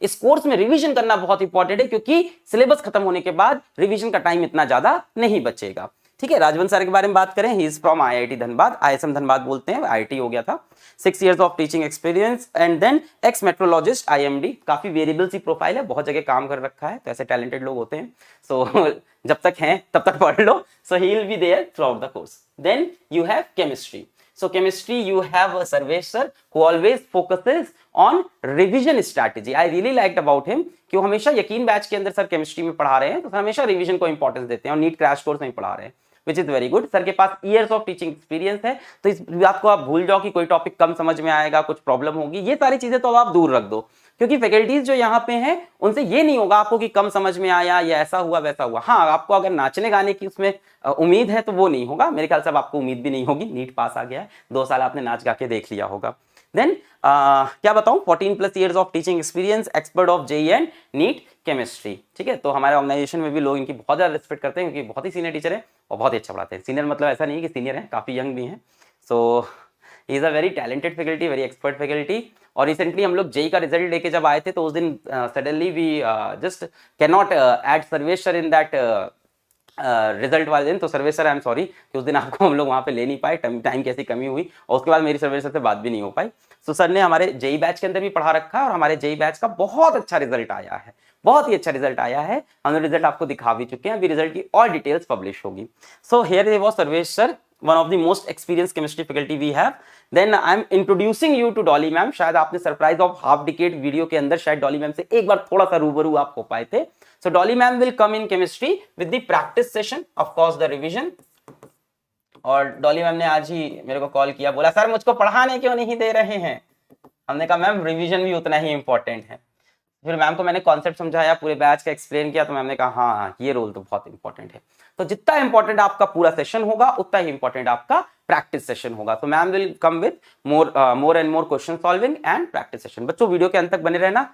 इस कोर्स में रिवीजन करना बहुत इंपॉर्टेंट है, क्योंकि सिलेबस खत्म होने के बाद रिवीजन का टाइम इतना ज्यादा नहीं बचेगा, ठीक है। राजवंश सर के बारे में बात करें, he is from IIT Dhanbad, ISM Dhanbad बोलते हैं, IIT हो गया था। 6 years of teaching experience and then ex meteorologist IMD, काफी वेरिएबल सी प्रोफाइल है, बहुत जगह काम कर रखा है, तो ऐसे टैलेंटेड लोग होते हैं। सो जब तक हैं तब तक पढ़ लो। So he will be there throughout the course. Then you have chemistry. So chemistry, you have a Sarvesh sir who always focuses on revision strategy. I really liked about him कि वो हमेशा यकीन batch के अंदर sir chemistry में पढ़ा रहे हैं, तो सर हमेशा रिवीजन को इंपॉर्टेंस देते हैं और नीट क्रैश कोर्स में पढ़ा रहे हैं, which is very good. Sir के पास ईयर्स ऑफ टीचिंग एक्सपीरियंस है, तो इस बात को आप भूल जाओ कि कोई टॉपिक कम समझ में आएगा, कुछ प्रॉब्लम होगी, ये सारी चीजें तो आप दूर रख दो, क्योंकि फैकल्टीज जो यहाँ पे हैं उनसे ये नहीं होगा आपको कि कम समझ में आया या ऐसा हुआ वैसा हुआ। हाँ, आपको अगर नाचने गाने की उसमें उम्मीद है तो वो नहीं होगा, मेरे ख्याल से अब आपको उम्मीद भी नहीं होगी, नीट पास आ गया है, 2 साल आपने नाच गा के देख लिया होगा। देन क्या बताऊं, 14+ years of teaching experience, expert of JEE and NEET chemistry, ठीक है। तो हमारे ऑर्गेनाइजेशन में भी लोग इनकी बहुत ज्यादा रिस्पेक्ट करते हैं, क्योंकि बहुत ही सीनियर टीचर है और बहुत ही अच्छा पढ़ाते हैं। सीनियर मतलब ऐसा नहीं है कि सीनियर है, काफी यंग भी हैं। So he is a very talented faculty, very expert faculty. और रिसेंटली हम लोग JEE का रिजल्ट लेके जब आए थे तो उस दिन suddenly we just can not add Sarvesh sir in that result वाले दिन। तो Sarvesh sir I am sorry कि उस दिन आपको हम लोग वहाँ पे ले नहीं पाए, टाइम की ऐसी कमी हुई, और उसके बाद मेरी सर्वेश सर से बात भी नहीं हो पाई। तो सर ने हमारे JEE बैच के अंदर भी पढ़ा रखा है और हमारे JEE बैच का बहुत अच्छा रिजल्ट आया है, बहुत ही अच्छा रिजल्ट आया है। हमने रिजल्ट आपको दिखा भी चुके हैं, अभी रिजल्ट की और डिटेल्स पब्लिश होगी। So here was Sarvesh sir, one of the most experienced chemistry faculty we have. Then I am introducing you to Dolly ma'am. शायद आपने surprise of half decade video के अंदर शायद डॉली मैम से एक बार थोड़ा सा रूबरू आप हो पाए थे। So Dolly ma'am will come in chemistry with the practice session, of course the revision. और डॉली मैम ने आज ही मेरे को कॉल किया, बोला सर मुझको पढ़ाने क्यों नहीं दे रहे हैं। हमने कहा मैम रिवीजन भी उतना ही इंपॉर्टेंट है। फिर मैम को मैंने कॉन्सेप्ट समझाया, पूरे बैच का एक्सप्लेन किया, तो मैम ने कहा हाँ ये रोल तो बहुत इंपॉर्टेंट है। तो जितना इंपॉर्टेंट आपका पूरा सेशन होगा उतना ही इंपॉर्टेंट आपका प्रैक्टिस सेशन होगा। तो ma'am will come with more and more question solving and practice session. बच्चों वीडियो के अंत तक बने रहना,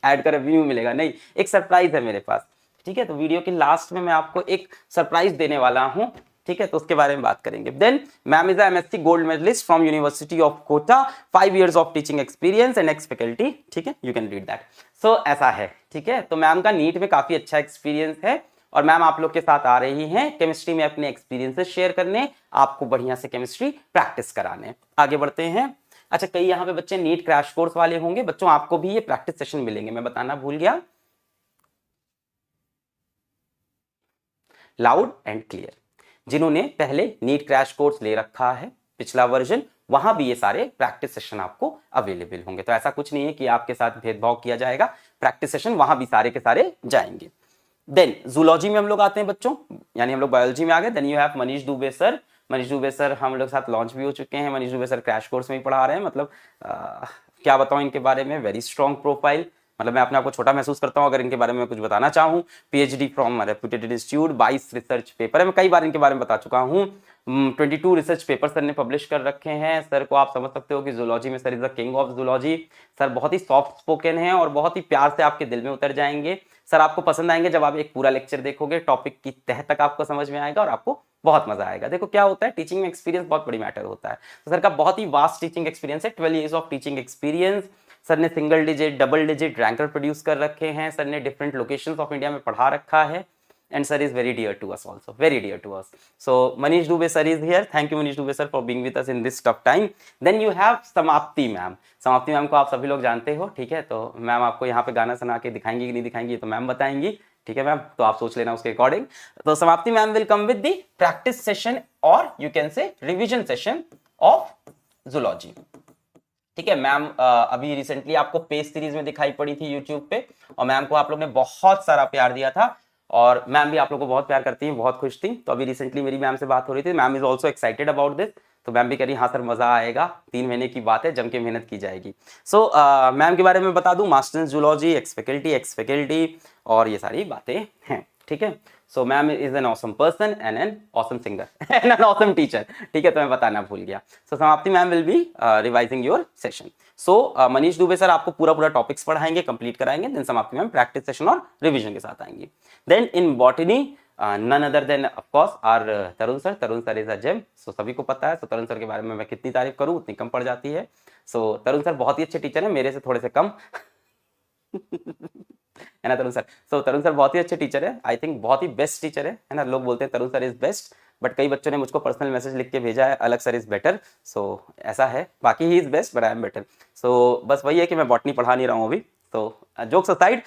ऐड का रिव्यू मिलेगा, नहीं एक सरप्राइज है मेरे पास, ठीक है। तो वीडियो के लास्ट में मैं आपको एक सरप्राइज देने वाला हूं, ठीक है, तो उसके बारे में बात करेंगे। Then ma'am is MSc gold medalist from university of Kota, 5 years of teaching experience and ex faculty, ठीक है, you can read that. So ऐसा है, ठीक है। तो मैम का नीट में काफी अच्छा एक्सपीरियंस है और मैम आप लोग के साथ आ रही हैं केमिस्ट्री में अपने एक्सपीरियंसेस शेयर करने, आपको बढ़िया से केमिस्ट्री प्रैक्टिस कराने। आगे बढ़ते हैं। अच्छा, कई यहाँ पे बच्चे नीट क्रैश कोर्स वाले होंगे, बच्चों आपको भी ये प्रैक्टिस सेशन मिलेंगे, मैं बताना भूल गया, लाउड एंड क्लियर। जिन्होंने पहले नीट क्रैश कोर्स ले रखा है पिछला वर्जन, वहां भी ये सारे प्रैक्टिस सेशन आपको अवेलेबल होंगे। तो ऐसा कुछ नहीं है कि आपके साथ भेदभाव किया जाएगा, प्रैक्टिस सेशन वहां भी सारे के सारे जाएंगे। देन जूलॉजी में हम लोग आते हैं बच्चों, यानी हम लोग बायोलॉजी में आ गए। Then you have Manish Dubey sir. Manish Dubey sir हम लोग साथ लॉन्च भी हो चुके हैं। Manish Dubey sir crash course में ही पढ़ा रहे हैं, मतलब क्या बताऊं इनके बारे में, वेरी स्ट्रॉन्ग प्रोफाइल, मतलब मैं अपने आप को छोटा महसूस करता हूँ अगर इनके बारे में कुछ बताना चाहूँ। PhD from reputed institute, 22 research paper है, मैं कई बार इनके बारे में बता चुका हूँ। 22 रिसर्च पेपर सर ने पब्लिश कर रखे हैं। सर को आप समझ सकते हो कि जूलॉजी में sir is the king of zoology. Sir बहुत ही सॉफ्ट स्पोकन है और बहुत ही प्यार से आपके दिल में उतर जाएंगे। सर आपको पसंद आएंगे जब आप एक पूरा लेक्चर देखोगे, टॉपिक की तह तक आपको समझ में आएगा और आपको बहुत मजा आएगा। देखो क्या होता है, टीचिंग में एक्सपीरियंस बहुत बड़ी मैटर होता है। तो सर का बहुत ही वास्ट टीचिंग एक्सपीरियंस है, 12 years of teaching experience. Sir ने single digit, double digit ranker produce कर रखे हैं। सर ने डिफरेंट लोकेशंस ऑफ इंडिया में पढ़ा रखा है। And sir is very dear to us also, very dear to us. So Manish Dubey sir is here. Thank you Manish Dubey sir for being with us in this tough time. Then you have Samapti ma'am. Samapti ma'am को आप सभी लोग जानते हो, ठीक है। तो ma'am आपको यहाँ पे गाना सुना के दिखाएंगी कि नहीं दिखाएंगी, तो मैम बताएंगी, ठीक है मैम। तो आप सोच लेना उसके अकॉर्डिंग। तो Samapti ma'am will come with the practice session और you can say revision session of zoology, ठीक है मैम। अभी रिसेंटली आपको पेज सीरीज में दिखाई पड़ी थी यूट्यूब पे और मैम को आप लोग ने बहुत सारा प्यार दिया था और मैम भी आप लोगों को बहुत प्यार करती हैं, बहुत खुश थी। तो अभी रिसेंटली मेरी मैम से बात हो रही थी, ma'am is also excited about this. तो मैम भी कह रही हाँ सर मजा आएगा, 3 महीने की बात है, जम के मेहनत की जाएगी। सो मैम के बारे में बता दूं, मास्टर्स जूलॉजी, एक्स फैकल्टी और ये सारी बातें हैं, ठीक है। So ma'am is an awesome person and an awesome singer and an awesome teacher, ठीक है। तो मैं बताना भूल गया। So Samapti ma'am will be revising your session. So Manish Dubey sir आपको पूरा टॉपिक्स पढ़ाएंगे, कंप्लीट कराएंगे। Then Samapti ma'am practice session और रिविजन के साथ आएंगी। Then in botany none other than of course are Tarun sir. Tarun sir is a gem, सो सभी को पता है। सो तरुण सर के बारे में मैं कितनी तारीफ करूं उतनी कम पड़ जाती है। सो तरुण सर बहुत ही अच्छे टीचर हैं, मेरे से थोड़े से कम है ना तरुण सर। सो तरुण सर बहुत ही अच्छे टीचर है, आई थिंक बहुत ही बेस्ट टीचर है ना। लोग बोलते हैं तरुण सर इज बेस्ट, बट कई बच्चों ने मुझको पर्सनल मैसेज लिख के भेजा है अलग सर इज बेटर। सो ऐसा है, बाकी he is best but I am better. So बस वही है कि मैं बॉटनी पढ़ा नहीं रहा हूँ अभी। तो jokes aside,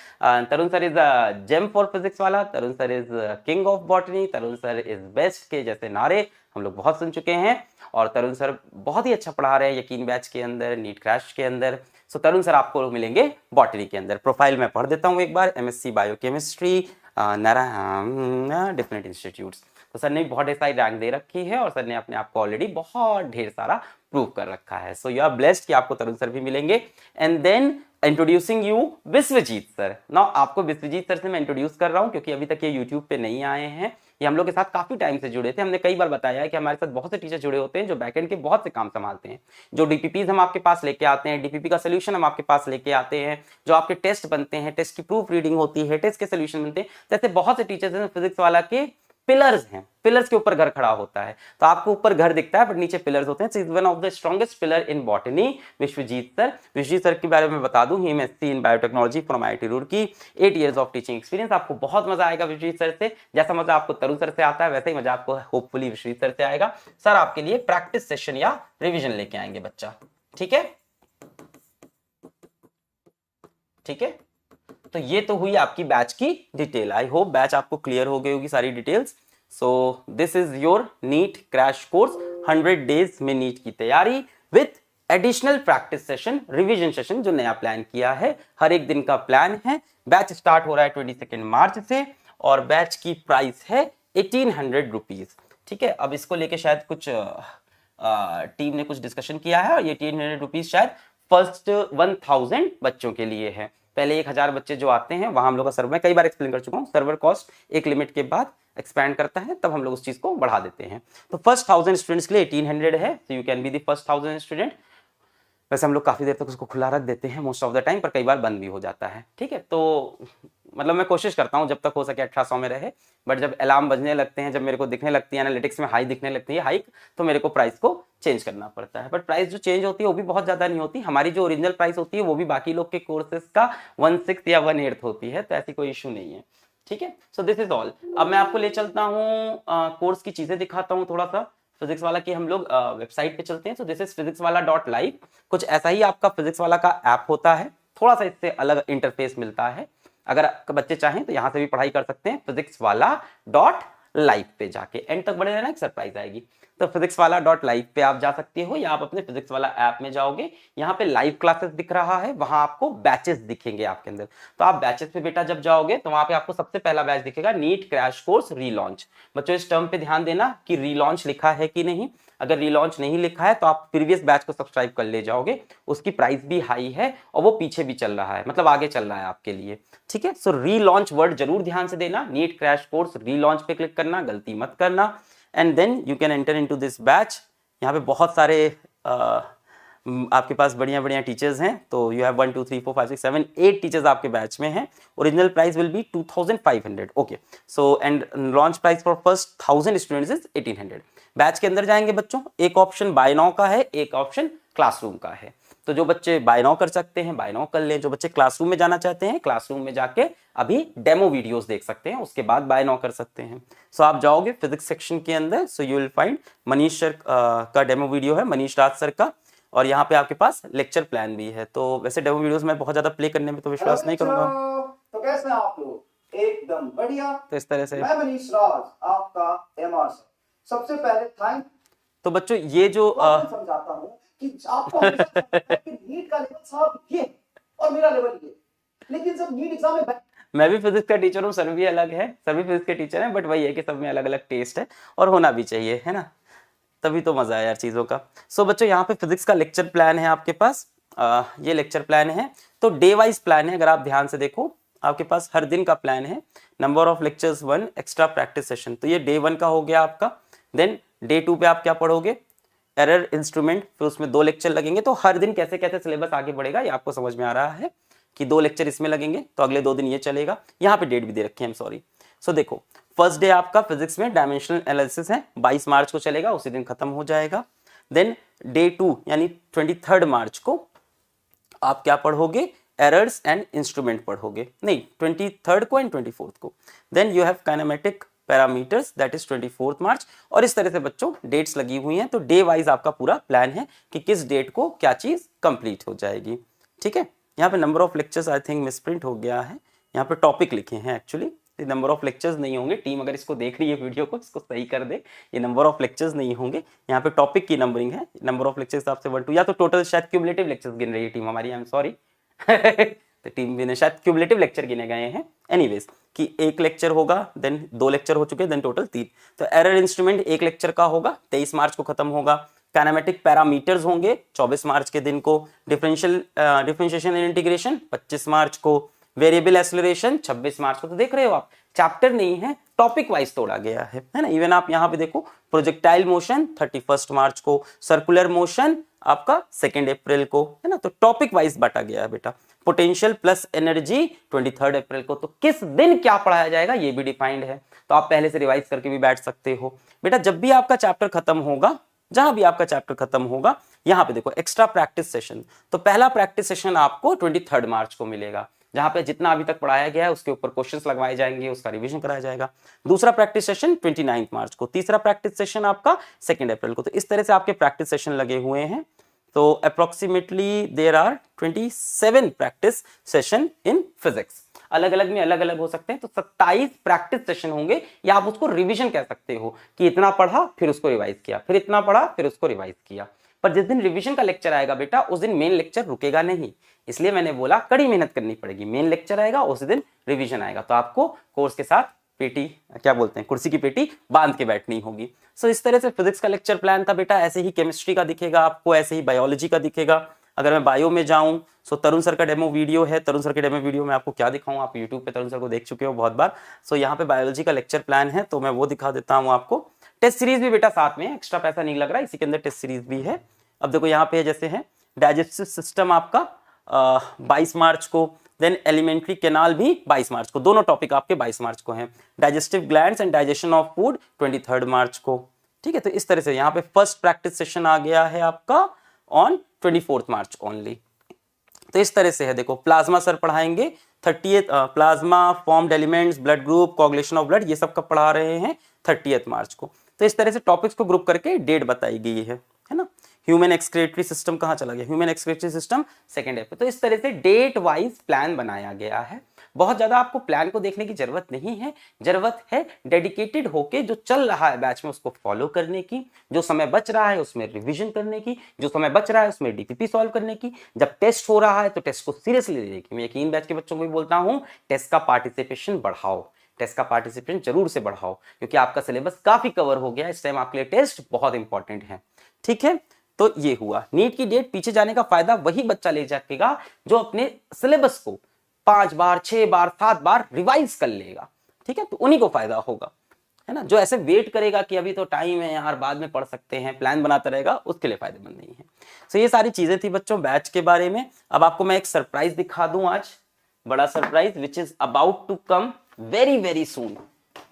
Tarun sir is a gem for Physics Wallah, Tarun sir is king of botany, Tarun sir is best के जैसे नारे हम लोग बहुत सुन चुके हैं। और तरुण सर बहुत ही अच्छा पढ़ा रहे हैं यकीन बैच के अंदर, नीट क्रैश के अंदर। सो तरुण सर आपको मिलेंगे बॉटनी के अंदर। प्रोफाइल में पढ़ देता हूँ एक बार, एमएससी बायोकेमिस्ट्री, डिफरेंट इंस्टीट्यूट्स। तो सर ने बहुत ढेर सारी रैंक दे रखी है और सर ने अपने आप को ऑलरेडी बहुत ढेर सारा प्रूव कर रखा है। सो यू आर ब्लेस्ड कि आपको तरुण सर भी मिलेंगे। And then introducing you Vishwajeet sir. Now आपको विश्वजीत सर से मैं इंट्रोड्यूस कर रहा हूं क्योंकि अभी तक ये यूट्यूब पे नहीं आए हैं। ये हम लोग के साथ काफी टाइम से जुड़े थे। हमने कई बार बताया है कि हमारे साथ बहुत से टीचर जुड़े होते हैं जो बैकएंड के बहुत से काम संभालते हैं। जो डीपीपीज हम आपके पास लेके आते हैं, डीपीपी का सोल्यूशन हम आपके पास लेके आते हैं, जो आपके टेस्ट बनते हैं, टेस्ट की प्रूफ रीडिंग होती है, टेस्ट के सोल्यूशन बनते हैं, जैसे बहुत से टीचर्स हैं फिजिक्स वाला के पिलर्स हैं। पिलर्स के ऊपर घर खड़ा होता है, तो आपको ऊपर घर दिखता है बट नीचे पिलर्स होते हैं। So is one of the strongest pillar in botany Vishwajeet sir. Vishwajeet sir के बारे में बता दूं, he MSc in biotechnology from IIT Roorkee, 8 years of teaching experience. आपको बहुत मजा आएगा विश्वजीत सर से, जैसा मजा आपको तरुण सर से आता है वैसे ही मजा आपको होपफुली विश्वजीत सर से आएगा। सर आपके लिए प्रैक्टिस सेशन या रिविजन लेके आएंगे बच्चा, ठीक है ठीक है। तो ये तो हुई आपकी बैच की डिटेल। आई होप बैच आपको क्लियर हो गई होगी सारी details. So this is your NEET crash course, 100 days में नीट की तैयारी with additional practice session, revision session जो नया प्लान किया है। हर एक दिन का प्लान है। बैच स्टार्ट हो रहा है 22 मार्च से और बैच की प्राइस है 1800 रुपीज, ठीक है। अब इसको लेके शायद कुछ टीम ने कुछ डिस्कशन किया है और ये 1800 रुपीज शायद फर्स्ट 1000 बच्चों के लिए है। पहले 1000 बच्चे जो आते हैं वहां हम लोग का सर्वर, मैं कई बार एक्सप्लेन कर चुका हूँ, सर्वर कॉस्ट एक लिमिट के बाद एक्सपैंड करता है, तब हम लोग उस चीज को बढ़ा देते हैं। तो फर्स्ट 1000 स्टूडेंट्स के लिए 1800 है। So you can be the first 1000 student. वैसे हम लोग काफी देर तक उसको खुला रख देते हैं मोस्ट ऑफ द टाइम, पर कई बार बंद भी हो जाता है, ठीक है। तो मतलब मैं कोशिश करता हूँ जब तक हो सके 1800 में रहे, बट जब अलार्म बजने लगते हैं, जब मेरे को दिखने लगती है एनालिटिक्स में हाई दिखने लगती है हाइक, तो मेरे को प्राइस को चेंज करना पड़ता है। बट प्राइस जो चेंज होती है वो भी बहुत ज्यादा नहीं होती। हमारी जो ओरिजिनल प्राइस होती है वो भी बाकी लोग के कोर्सेज का 1/6 या 1/8 होती है, तो ऐसी कोई इशू नहीं है, ठीक है। सो दिस इज ऑल। अब मैं आपको ले चलता हूँ कोर्स की चीजें दिखाता हूँ थोड़ा सा। फिजिक्स वाला की हम लोग वेबसाइट पे चलते हैं। सो दिस इज physicswala.live। कुछ ऐसा ही आपका फिजिक्स वाला का ऐप होता है, थोड़ा सा इससे अलग इंटरफेस मिलता है। अगर बच्चे चाहें तो यहाँ से भी पढ़ाई कर सकते हैं physicswala.live पे जाके। एंड तक बने रहना, एक सरप्राइज आएगी। तो फिजिक्स वाला .live पे आप जा सकते हो, या आप अपने फिजिक्स वाला ऐप में जाओगे, यहाँ पे लाइव क्लासेस दिख रहा है, वहां आपको बैचेस दिखेंगे आपके अंदर। तो आप बैचेस पे बेटा जब जाओगे तो वहां पे आपको सबसे पहला बैच दिखेगा नीट क्रैश कोर्स रीलॉन्च। बच्चों इस टर्म पे ध्यान देना कि रीलॉन्च लिखा है कि नहीं, अगर रीलॉन्च नहीं लिखा है तो आप प्रीवियस बैच को सब्सक्राइब कर ले जाओगे, उसकी प्राइस भी हाई है और वो पीछे भी चल रहा है, मतलब आगे चल रहा है आपके लिए, ठीक है। सो रीलॉन्च वर्ड जरूर ध्यान से देना, नीट क्रैश कोर्स रीलॉन्च पे क्लिक करना, गलती मत करना, and then you can enter into this batch. यहाँ पे बहुत सारे आपके पास बढ़िया बढ़िया टीचर्स हैं, तो यू हैव 1 2 3 4 5 6 7 8 टीचर्स आपके बैच में हैं। Original price will be 2500, okay. So and launch price for first 1000 students is 1800। Batch के अंदर जाएंगे बच्चों, एक ऑप्शन बाय नाउ का है, एक ऑप्शन क्लासरूम का है। तो जो बच्चे बाय नाउ कर सकते हैं बाय नाउ कर लें, जो बच्चे क्लासरूम में जाना चाहते हैं क्लासरूम में जाके अभी डेमो वीडियोस देख सकते हैं, उसके बाद बाय नाउ कर सकते हैं। सो आप जाओगे फिजिक्स सेक्शन के अंदर, so you will find Manish sir का डेमो वीडियो है, मनीष राज सर का, और यहाँ पे आपके पास लेक्चर प्लान भी है। तो वैसे डेमो वीडियोस मैं बहुत ज्यादा प्ले करने में तो विश्वास नहीं करूंगा। तो कैसे हैं आप लोग? एकदम बढ़िया। तो इस तरह से मैं मनीष राज, आपका एमआर सर। सबसे पहले थैंक। तो बच्चों ये जो समझाता हूँ कि आपको कि नीट का लेवल साहब ये और मेरा लेवल ये, लेकिन जब नीट एग्जाम में मैं भी फिजिक्स का टीचर हूँ, सर भी अलग है, सभी फिजिक्स के टीचर हैं, बट वही है कि सब में अलग अलग टेस्ट है और होना भी चाहिए, है ना, तभी तो मजा है यार चीजों का। सो बच्चों यहाँ पे फिजिक्स का लेक्चर प्लान है आपके पास, ये लेक्चर प्लान है, तो डे वाइज प्लान है। अगर आप ध्यान से देखो आपके पास हर दिन का प्लान है, number of lectures 1, extra practice session, तो ये डे 1 का हो गया आपका। देन डे 2 पे आप क्या पढ़ोगे, एरर इंस्ट्रूमेंट, फिर उसमें 2 लेक्चर लगेंगे। तो हर दिन कैसे कैसे सिलेबस आगे बढ़ेगा ये आपको समझ में आ रहा है कि 2 लेक्चर इसमें लगेंगे तो अगले 2 दिन ये चलेगा। यहाँ पे डेट भी दे रखी है, सॉरी। सो देखो फर्स्ट डे आपका फिजिक्स में डायमेंशनल एनालिसिस है, 22 मार्च को चलेगा, उसी दिन खत्म हो जाएगा। देन डे 2 यानी 23 मार्च को आप क्या पढ़ोगे, एरर्स एंड इंस्ट्रूमेंट पढ़ोगे, नहीं 23 को एंड 24 को। Then you have kinematic parameters, that is 24 March. और इस तरह से बच्चों डेट्स लगी हुई हैं, तो डे वाइज आपका पूरा प्लान है कि किस डेट को क्या चीज कंप्लीट हो जाएगी, ठीक है। यहाँ पे number of lectures I think misprint हो गया है, यहाँ पे टॉपिक लिखे हैं एक्चुअली, नंबर ऑफ लेक्चर्स नहीं होंगे। टीम अगर इसको देख रही है वीडियो को, इसको सही कर दे, ये नंबर ऑफ लेक्चर्स नहीं होंगे, यहाँ पे टॉपिक की नंबरिंग है। नंबर ऑफ लेक्चर्स हिसाब से 1 2, या तो टोटल शायद क्यूमुलेटिव लेक्चर्स गिन रही है टीम हमारी, आई एम सॉरी तो टीम भी ने शायद क्यूमुलेटिव लेक्चर गिने गए हैं। एनीवेज कि 1 लेक्चर होगा, देन 2 लेक्चर हो चुके, देन टोटल 3। तो एरर इंस्ट्रूमेंट 1 लेक्चर का होगा, 23 मार्च को खत्म होगा। काइनेमेटिक पैरामीटर्स होंगे 24 मार्च के दिन को। डिफरेंशिएशन एंड इंटीग्रेशन 25 मार्च को। वेरिएबल एक्सेलरेशन 26 मार्च को। तो देख रहे हो आप, चैप्टर नहीं है, टॉपिक वाइज तोड़ा गया है ना। इवन आप यहाँ पे देखो प्रोजेक्टाइल मोशन 31 मार्च को, सर्कुलर मोशन आपका 2 अप्रैल को, है ना। तो टॉपिक वाइज बांटा गया है बेटा। पोटेंशियल प्लस एनर्जी 23 अप्रैल को। तो किस दिन क्या पढ़ाया जाएगा ये भी डिफाइंड है, तो आप पहले से रिवाइज करके भी बैठ सकते हो बेटा। जब भी आपका चैप्टर खत्म होगा, जहां भी आपका चैप्टर खत्म होगा, यहाँ पे देखो एक्स्ट्रा प्रैक्टिस सेशन। तो पहला प्रैक्टिस सेशन आपको 23 मार्च को मिलेगा, जहां पे जितना अभी तक पढ़ाया गया है उसके ऊपर क्वेश्चंस लगवाए जाएंगे, उसका रिवीजन कराया जाएगा। दूसरा प्रैक्टिस सेशन 29 मार्च को। तीसरा प्रैक्टिस सेशन आपका 2 अप्रैल को। तो इस तरह से आपके प्रैक्टिस सेशन लगे हुए हैं। तो approximately there are 27 practice session in physics. अलग अलग में अलग अलग हो सकते हैं, तो 27 प्रैक्टिस सेशन होंगे, या आप उसको रिवीजन कह सकते हो कि इतना पढ़ा फिर उसको रिवाइज किया, फिर इतना पढ़ा फिर उसको रिवाइज किया। पर जिस दिन रिवीजन का लेक्चर आएगा बेटा, उस दिन मेन लेक्चर रुकेगा नहीं, इसलिए मैंने बोला कड़ी मेहनत करनी पड़ेगी। मेन लेक्चर आएगा, उस दिन रिवीजन आएगा, तो आपको कोर्स के साथ पेटी, क्या बोलते हैं, कुर्सी की पेटी बांध के बैठनी होगी। सो इस तरह से फिजिक्स का लेक्चर प्लान था बेटा। ऐसे ही केमिस्ट्री का दिखेगा आपको, ऐसे ही बायोलॉजी का दिखेगा। अगर मैं बायो में जाऊं, सो तरुण सर का डेमो वीडियो है। तरुण सर के डेमो वीडियो में आपको क्या दिखाऊं, आप यूट्यूब पे तरुण सर को देख चुके हो बहुत बार। सो यहाँ पे बायोलॉजी का लेक्चर प्लान है, तो मैं वो दिखा देता हूँ आपको। टेस्ट सीरीज भी बेटा साथ में, एक्स्ट्रा पैसा नहीं लग रहा, इसी के अंदर टेस्ट सीरीज भी है। अब देखो यहाँ पे जैसे है डाइजेस्टिव सिस्टम आपका 22 मार्च को। देन एलिमेंट्री कैनाल भी 22 मार्च को। दोनों टॉपिक आपके 22 मार्च को हैं। Digestive glands and digestion of food 23 मार्च को। ठीक है, तो इस तरह से यहाँ पे फर्स्ट प्रैक्टिस सेशन आ गया है आपका ऑन 24 मार्च ओनली। तो इस तरह से है, देखो प्लाज्मा सर पढ़ाएंगे 30 plasma formed elements, blood group, coagulation of blood, ये सब कब पढ़ा रहे हैं 30 मार्च को। तो इस तरह से टॉपिक्स को ग्रुप करके डेट बताई गई है ना। ह्यूमन एक्सक्रीटरी सिस्टम कहाँ चला गया, ह्यूमन एक्सक्रीटरी सिस्टम 2 अप्रैल। तो इस तरह से डेट वाइज प्लान बनाया गया है। बहुत ज्यादा आपको प्लान को देखने की जरूरत नहीं है, जरूरत है डेडिकेटेड होके जो चल रहा है बैच में उसको फॉलो करने की, जो समय बच रहा है उसमें रिवीजन करने की, जो समय बच रहा है उसमें डीपीपी सॉल्व करने की। जब टेस्ट हो रहा है तो टेस्ट को सीरियसली लेने की। मैं यकीन बैच के बच्चों को भी बोलता हूं, टेस्ट का पार्टिसिपेशन बढ़ाओ, टेस्ट का पार्टिसिपेशन जरूर से बढ़ाओ, क्योंकि आपका सिलेबस काफी कवर हो गया, इस टाइम आपके लिए टेस्ट बहुत इंपॉर्टेंट है। ठीक है, तो ये हुआ। नीट की डेट पीछे जाने का फायदा वही बच्चा ले सकेगा जो अपने सिलेबस को 5 बार 6 बार 7 बार रिवाइज कर लेगा। ठीक है, तो उन्हीं को फायदा होगा, है ना। जो ऐसे वेट करेगा कि अभी तो टाइम है यार, बाद में पढ़ सकते हैं, प्लान बनाता रहेगा, उसके लिए फायदेमंद नहीं है। सो ये सारी चीजें थी बच्चों बैच के बारे में। अब आपको मैं एक सरप्राइज दिखा दूं आज, बड़ा surprise which is about to come very very soon.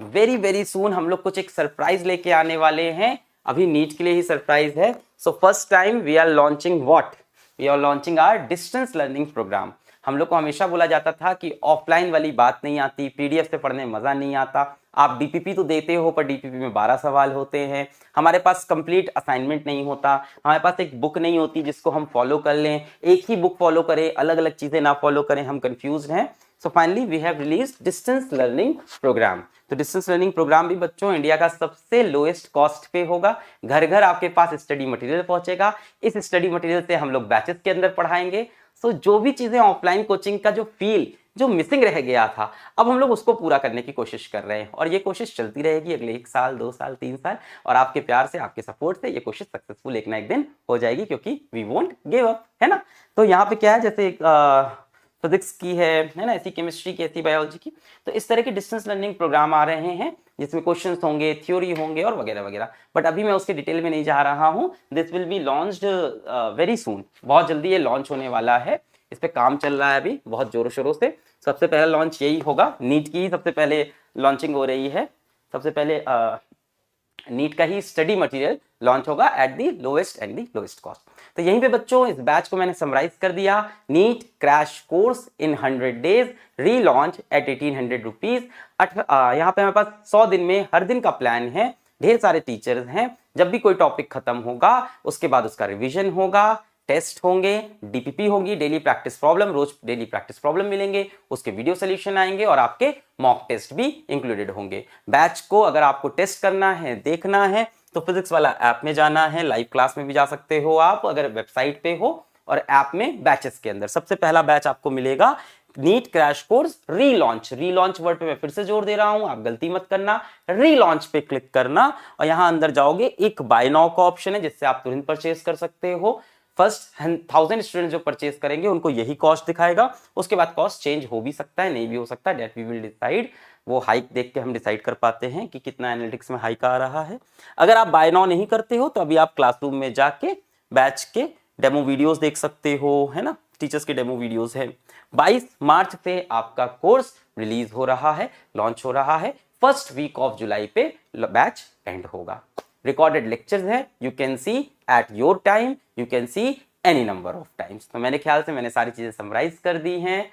Very very soon हम लोग कुछ एक सरप्राइज लेके आने वाले हैं, अभी नीट के लिए ही सरप्राइज है। So first time we are launching what, we are launching our distance learning programme. हम लोग को हमेशा बोला जाता था कि ऑफलाइन वाली बात नहीं आती, पीडीएफ से पढ़ने में मजा नहीं आता। आप डीपीपी तो देते हो पर डीपीपी में 12 सवाल होते हैं, हमारे पास कंप्लीट असाइनमेंट नहीं होता, हमारे पास एक बुक नहीं होती जिसको हम फॉलो कर लें, एक ही बुक फॉलो करें, अलग अलग चीजें ना फॉलो करें, हम कंफ्यूज हैं। So finally we have released distance learning programme. तो डिस्टेंस लर्निंग प्रोग्राम भी बच्चों इंडिया का सबसे लोएस्ट कॉस्ट पे होगा, घर घर आपके पास स्टडी मटेरियल पहुंचेगा, इस स्टडी मटेरियल से हम लोग बैचेस के अंदर पढ़ाएंगे। सो जो भी चीजें ऑफलाइन कोचिंग का जो फील जो मिसिंग रह गया था, अब हम लोग उसको पूरा करने की कोशिश कर रहे हैं, और ये कोशिश चलती रहेगी अगले 1 साल 2 साल 3 साल, और आपके प्यार से आपके सपोर्ट से ये कोशिश सक्सेसफुल एक ना एक दिन हो जाएगी, क्योंकि वी वोंट गिव अप, है ना। तो यहाँ पे क्या है, जैसे फिजिक्स की है ना, ऐसी केमिस्ट्री की, ऐसी बायोलॉजी की, तो इस तरह के डिस्टेंस लर्निंग प्रोग्राम आ रहे हैं जिसमें क्वेश्चंस होंगे, थ्योरी होंगे और वगैरह वगैरह, बट अभी मैं उसके डिटेल में नहीं जा रहा हूं। This will be launched very soon, बहुत जल्दी ये लॉन्च होने वाला है, इस पे काम चल रहा है अभी बहुत जोरों शोरों से। सबसे पहला लॉन्च यही होगा, नीट की ही सबसे पहले लॉन्चिंग हो रही है, सबसे पहले नीट का ही स्टडी मटेरियल लॉन्च होगा at the lowest and the lowest cost. तो यहीं पे बच्चों इस बैच को मैंने समराइज कर दिया, NEET crash course in 100 days relaunch at 1800 rupees. यहाँ पे हमारे पास 100 दिन में हर दिन का प्लान है, ढेर सारे टीचर्स हैं, जब भी कोई टॉपिक खत्म होगा उसके बाद उसका रिविजन होगा, टेस्ट होंगे, डीपीपी होगी, डेली प्रैक्टिस प्रॉब्लम, रोज डेली प्रैक्टिस प्रॉब्लम मिलेंगे, उसके वीडियो सोल्यूशन आएंगे और आपके मॉक टेस्ट भी इंक्लूडेड होंगे। बैच को अगर आपको टेस्ट करना है, देखना है, तो फिजिक्स वाला ऐप में जाना है, लाइव क्लास में भी जा सकते हो आप अगर वेबसाइट पे हो, और ऐप में बैचेस के अंदर सबसे पहला बैच आपको मिलेगा NEET crash course relaunch. Relaunch word पे मैं फिर से जोर दे रहा हूं, आप गलती मत करना, रीलॉन्च पे क्लिक करना और यहां अंदर जाओगे, एक बाय नाउ का ऑप्शन है जिससे आप तुरंत परचेज कर सकते हो। फर्स्ट 1000 स्टूडेंट जो परचेज करेंगे उनको यही कॉस्ट दिखाएगा, उसके बाद कॉस्ट चेंज हो भी सकता है, नहीं भी हो सकता है, दैट वी विल डिसाइड। वो हाइक देख के हम डिसाइड कर पाते हैं कि कितना एनालिटिक्स में हाइक आ रहा है। अगर आप बाय नाउ नहीं करते हो तो अभी आप क्लासरूम में जाके बैच के डेमो वीडियोस देख सकते हो, है ना, टीचर्स के डेमो वीडियोस हैं। 22 मार्च से आपका कोर्स रिलीज हो रहा है, लॉन्च हो रहा है, फर्स्ट वीक ऑफ जुलाई पे बैच एंड होगा। रिकॉर्डेड लेक्चर्स हैं, you can see at your time, you can see any number of times. तो मेरे ख्याल से मैंने सारी चीजें समराइज कर दी हैं,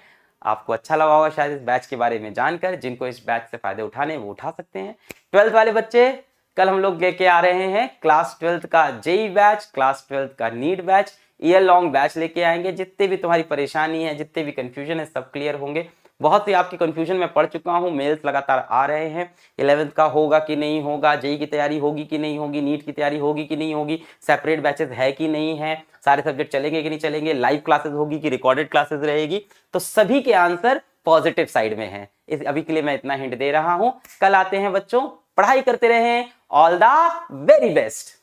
आपको अच्छा लगा होगा शायद इस बैच के बारे में जानकर। जिनको इस बैच से फायदे उठाने वो उठा सकते हैं। 12th वाले बच्चे, कल हम लोग लेके आ रहे हैं क्लास 12th का जेई बैच, क्लास 12th का NEET batch, year long batch लेके आएंगे। जितने भी तुम्हारी परेशानी है, जितने भी कंफ्यूजन है, सब क्लियर होंगे। बहुत सी आपकी कंफ्यूजन में पढ़ चुका हूं, मेल्स लगातार आ रहे हैं, 11th का होगा कि नहीं होगा, जेई की तैयारी होगी कि नहीं होगी, नीट की तैयारी होगी कि नहीं होगी, सेपरेट बैचेस है कि नहीं है, सारे सब्जेक्ट चलेंगे कि नहीं चलेंगे, लाइव क्लासेस होगी कि रिकॉर्डेड क्लासेस रहेगी, तो सभी के आंसर पॉजिटिव साइड में है। इस अभी के लिए मैं इतना हिंट दे रहा हूं, कल आते हैं बच्चों, पढ़ाई करते रहें, ऑल द वेरी बेस्ट।